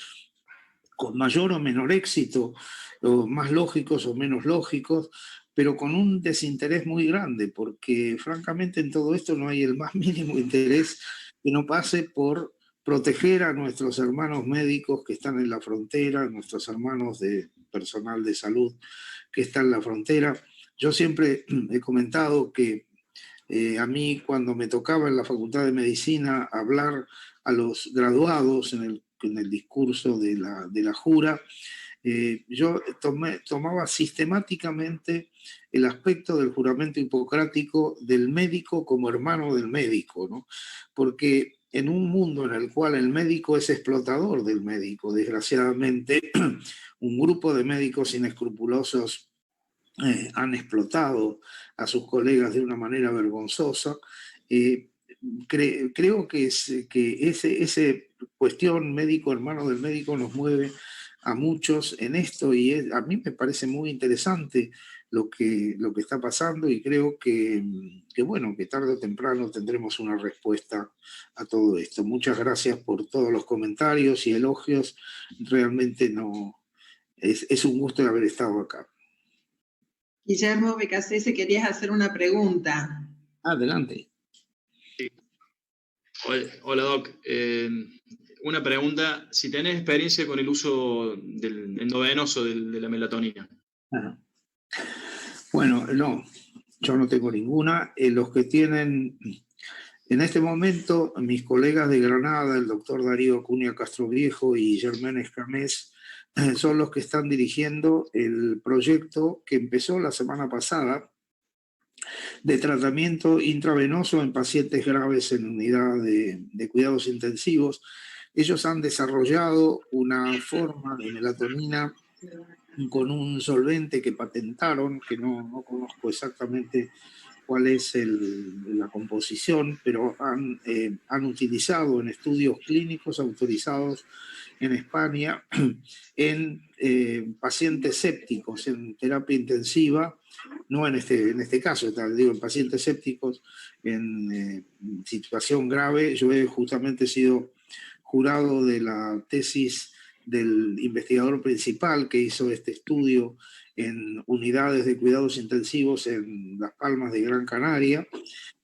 Speaker 1: con mayor o menor éxito, o más lógicos o menos lógicos, pero con un desinterés muy grande, porque francamente en todo esto no hay el más mínimo interés que no pase por proteger a nuestros hermanos médicos que están en la frontera, nuestros hermanos de personal de salud que están en la frontera. Yo siempre he comentado que a mí, cuando me tocaba en la Facultad de Medicina hablar a los graduados en el discurso de la jura, yo tomaba sistemáticamente el aspecto del juramento hipocrático del médico como hermano del médico, ¿no? Porque en un mundo en el cual el médico es explotador del médico, desgraciadamente, un grupo de médicos inescrupulosos han explotado a sus colegas de una manera vergonzosa. Creo que esa cuestión médico, hermano del médico, nos mueve a muchos en esto, y a mí me parece muy interesante lo que está pasando, y creo que bueno, que tarde o temprano tendremos una respuesta a todo esto. Muchas gracias por todos los comentarios y elogios. Realmente es un gusto haber estado acá.
Speaker 3: Guillermo Becasese, querías hacer una pregunta.
Speaker 1: Adelante.
Speaker 10: Sí. Hola, Doc. Una pregunta, si tenés experiencia con el uso del endovenoso de la melatonina.
Speaker 1: Ajá. Bueno, no, yo no tengo ninguna. Los que tienen, en este momento, mis colegas de Granada, el doctor Darío Acuña Castroviejo y Germán Escamés, son los que están dirigiendo el proyecto que empezó la semana pasada de tratamiento intravenoso en pacientes graves en unidad de cuidados intensivos. Ellos han desarrollado una forma de melatonina con un solvente que patentaron, que no conozco exactamente cuál es la composición, pero han utilizado en estudios clínicos autorizados en España en pacientes sépticos en terapia intensiva, no en este caso, digo, en pacientes sépticos en situación grave. Yo he justamente sido jurado de la tesis del investigador principal que hizo este estudio en unidades de cuidados intensivos en Las Palmas de Gran Canaria,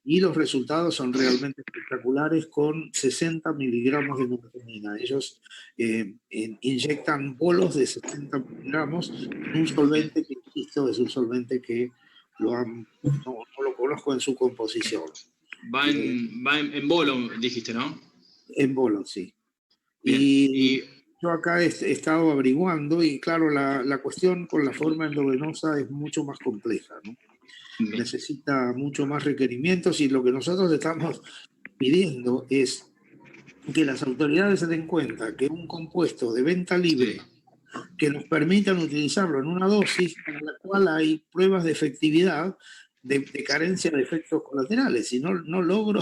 Speaker 1: y los resultados son realmente espectaculares con 60 miligramos de melatonina. Ellos inyectan bolos de 60 miligramos en un solvente que, insisto, es un solvente que no lo conozco en su composición.
Speaker 10: Va en bolo, dijiste, ¿no?
Speaker 1: En bolo, sí.
Speaker 10: Bien.
Speaker 1: Y yo acá he estado averiguando, y claro, la cuestión con la forma endovenosa es mucho más compleja, ¿no?
Speaker 10: Bien.
Speaker 1: Necesita mucho más requerimientos, y lo que nosotros estamos pidiendo es que las autoridades se den cuenta que un compuesto de venta libre, que nos permitan utilizarlo en una dosis en la cual hay pruebas de efectividad, de carencia de efectos colaterales, y no logro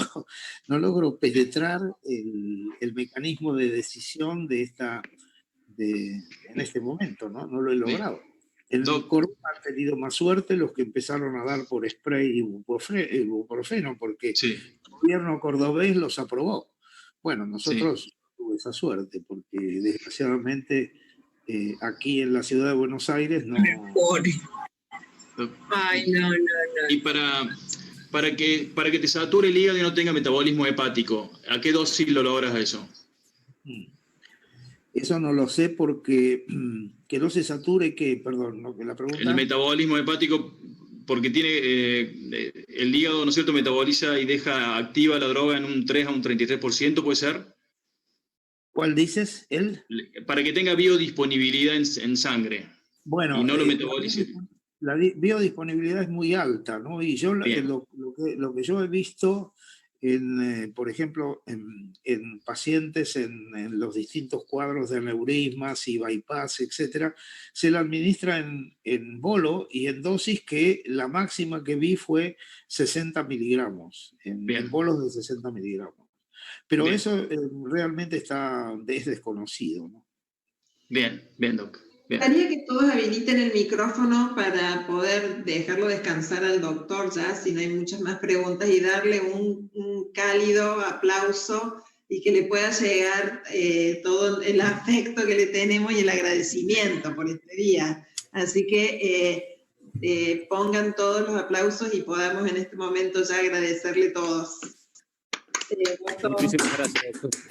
Speaker 1: penetrar el mecanismo de decisión en este momento, ¿no? No lo he logrado. En Corona han tenido más suerte los que empezaron a dar por spray ibuprofeno, porque el gobierno cordobés los aprobó. Bueno, nosotros tuvimos esa suerte, porque desgraciadamente aquí en la ciudad de Buenos Aires no...
Speaker 11: Ay, no.
Speaker 10: Y para que te sature el hígado y no tenga metabolismo hepático, ¿a qué dosis lo logras eso?
Speaker 1: Eso no lo sé, porque que no se sature, perdón, ¿no? Que la pregunta...
Speaker 10: El metabolismo hepático, porque tiene el hígado, ¿no es cierto?, metaboliza y deja activa la droga en un 3 a un 33%, ¿puede ser?
Speaker 1: ¿Cuál dices?
Speaker 10: Para que tenga biodisponibilidad en sangre.
Speaker 1: Bueno,
Speaker 10: y no lo metabolice.
Speaker 1: La biodisponibilidad es muy alta, ¿no? Y yo lo que yo he visto, por ejemplo, en pacientes en los distintos cuadros de aneurismas y bypass, etcétera, se la administra en bolo y en dosis que la máxima que vi fue 60 miligramos, en bolos de 60 miligramos. Pero eso realmente es desconocido, ¿no?
Speaker 10: Bien, Doc.
Speaker 3: Me gustaría que todos habiliten el micrófono para poder dejarlo descansar al doctor ya, si no hay muchas más preguntas, y darle un cálido aplauso y que le pueda llegar todo el afecto que le tenemos y el agradecimiento por este día. Así que pongan todos los aplausos y podamos en este momento ya agradecerle todos.
Speaker 11: Muchísimas gracias, doctor.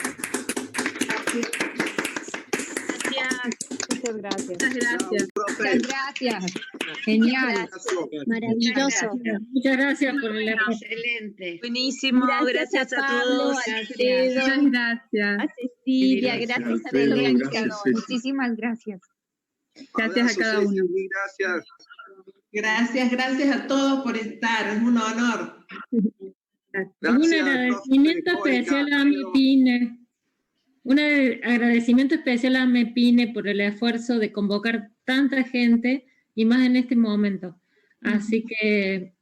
Speaker 11: Muchas gracias.
Speaker 12: Muchas gracias.
Speaker 9: Muchas gracias. Genial.
Speaker 5: Maravilloso.
Speaker 12: Muchas gracias por el
Speaker 7: Excelente.
Speaker 3: Buenísimo, gracias a
Speaker 5: Pablo,
Speaker 3: todos.
Speaker 5: a Alfredo,
Speaker 12: Muchas gracias.
Speaker 5: a Cecilia, gracias a
Speaker 6: Alfredo,
Speaker 5: todos.
Speaker 6: gracias, Ceci.
Speaker 9: Muchísimas gracias.
Speaker 12: Gracias a cada
Speaker 4: Ceci,
Speaker 12: uno.
Speaker 4: mil gracias.
Speaker 3: Gracias a todos por estar, es un honor.
Speaker 12: Un
Speaker 4: Gracias,
Speaker 12: agradecimiento
Speaker 4: profe,
Speaker 12: especial a
Speaker 4: Alfredo.
Speaker 12: MEPINE. Un agradecimiento especial a MEPINE por el esfuerzo de convocar tanta gente y más en este momento. Así que,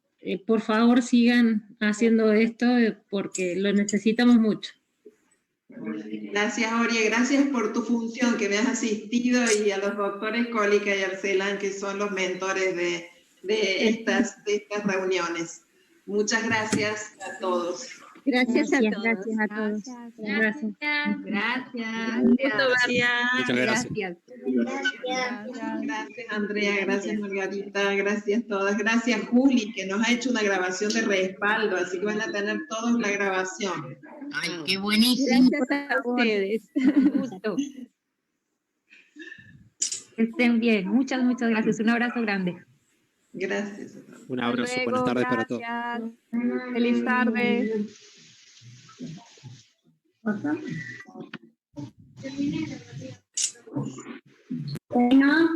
Speaker 12: por favor, sigan haciendo esto porque lo necesitamos mucho.
Speaker 3: Gracias, Orie, gracias por tu función que me has asistido y a los doctores Cólica y Arcelán, que son los mentores de estas reuniones. Muchas gracias a todos.
Speaker 5: Gracias a todos.
Speaker 9: Gracias a todos.
Speaker 12: Gracias.
Speaker 13: Muchas gracias.
Speaker 3: Gracias, Andrea, gracias, Margarita, gracias a todas. Gracias, Juli, que nos ha hecho una grabación de respaldo, así que van a tener todos la grabación.
Speaker 7: Ay, qué buenísimo.
Speaker 5: Gracias a ustedes.
Speaker 9: Gusto. Que estén bien. Muchas gracias. Un abrazo grande.
Speaker 3: Gracias.
Speaker 13: Un abrazo, buenas tardes para todos.
Speaker 11: Feliz tarde.
Speaker 5: Bueno.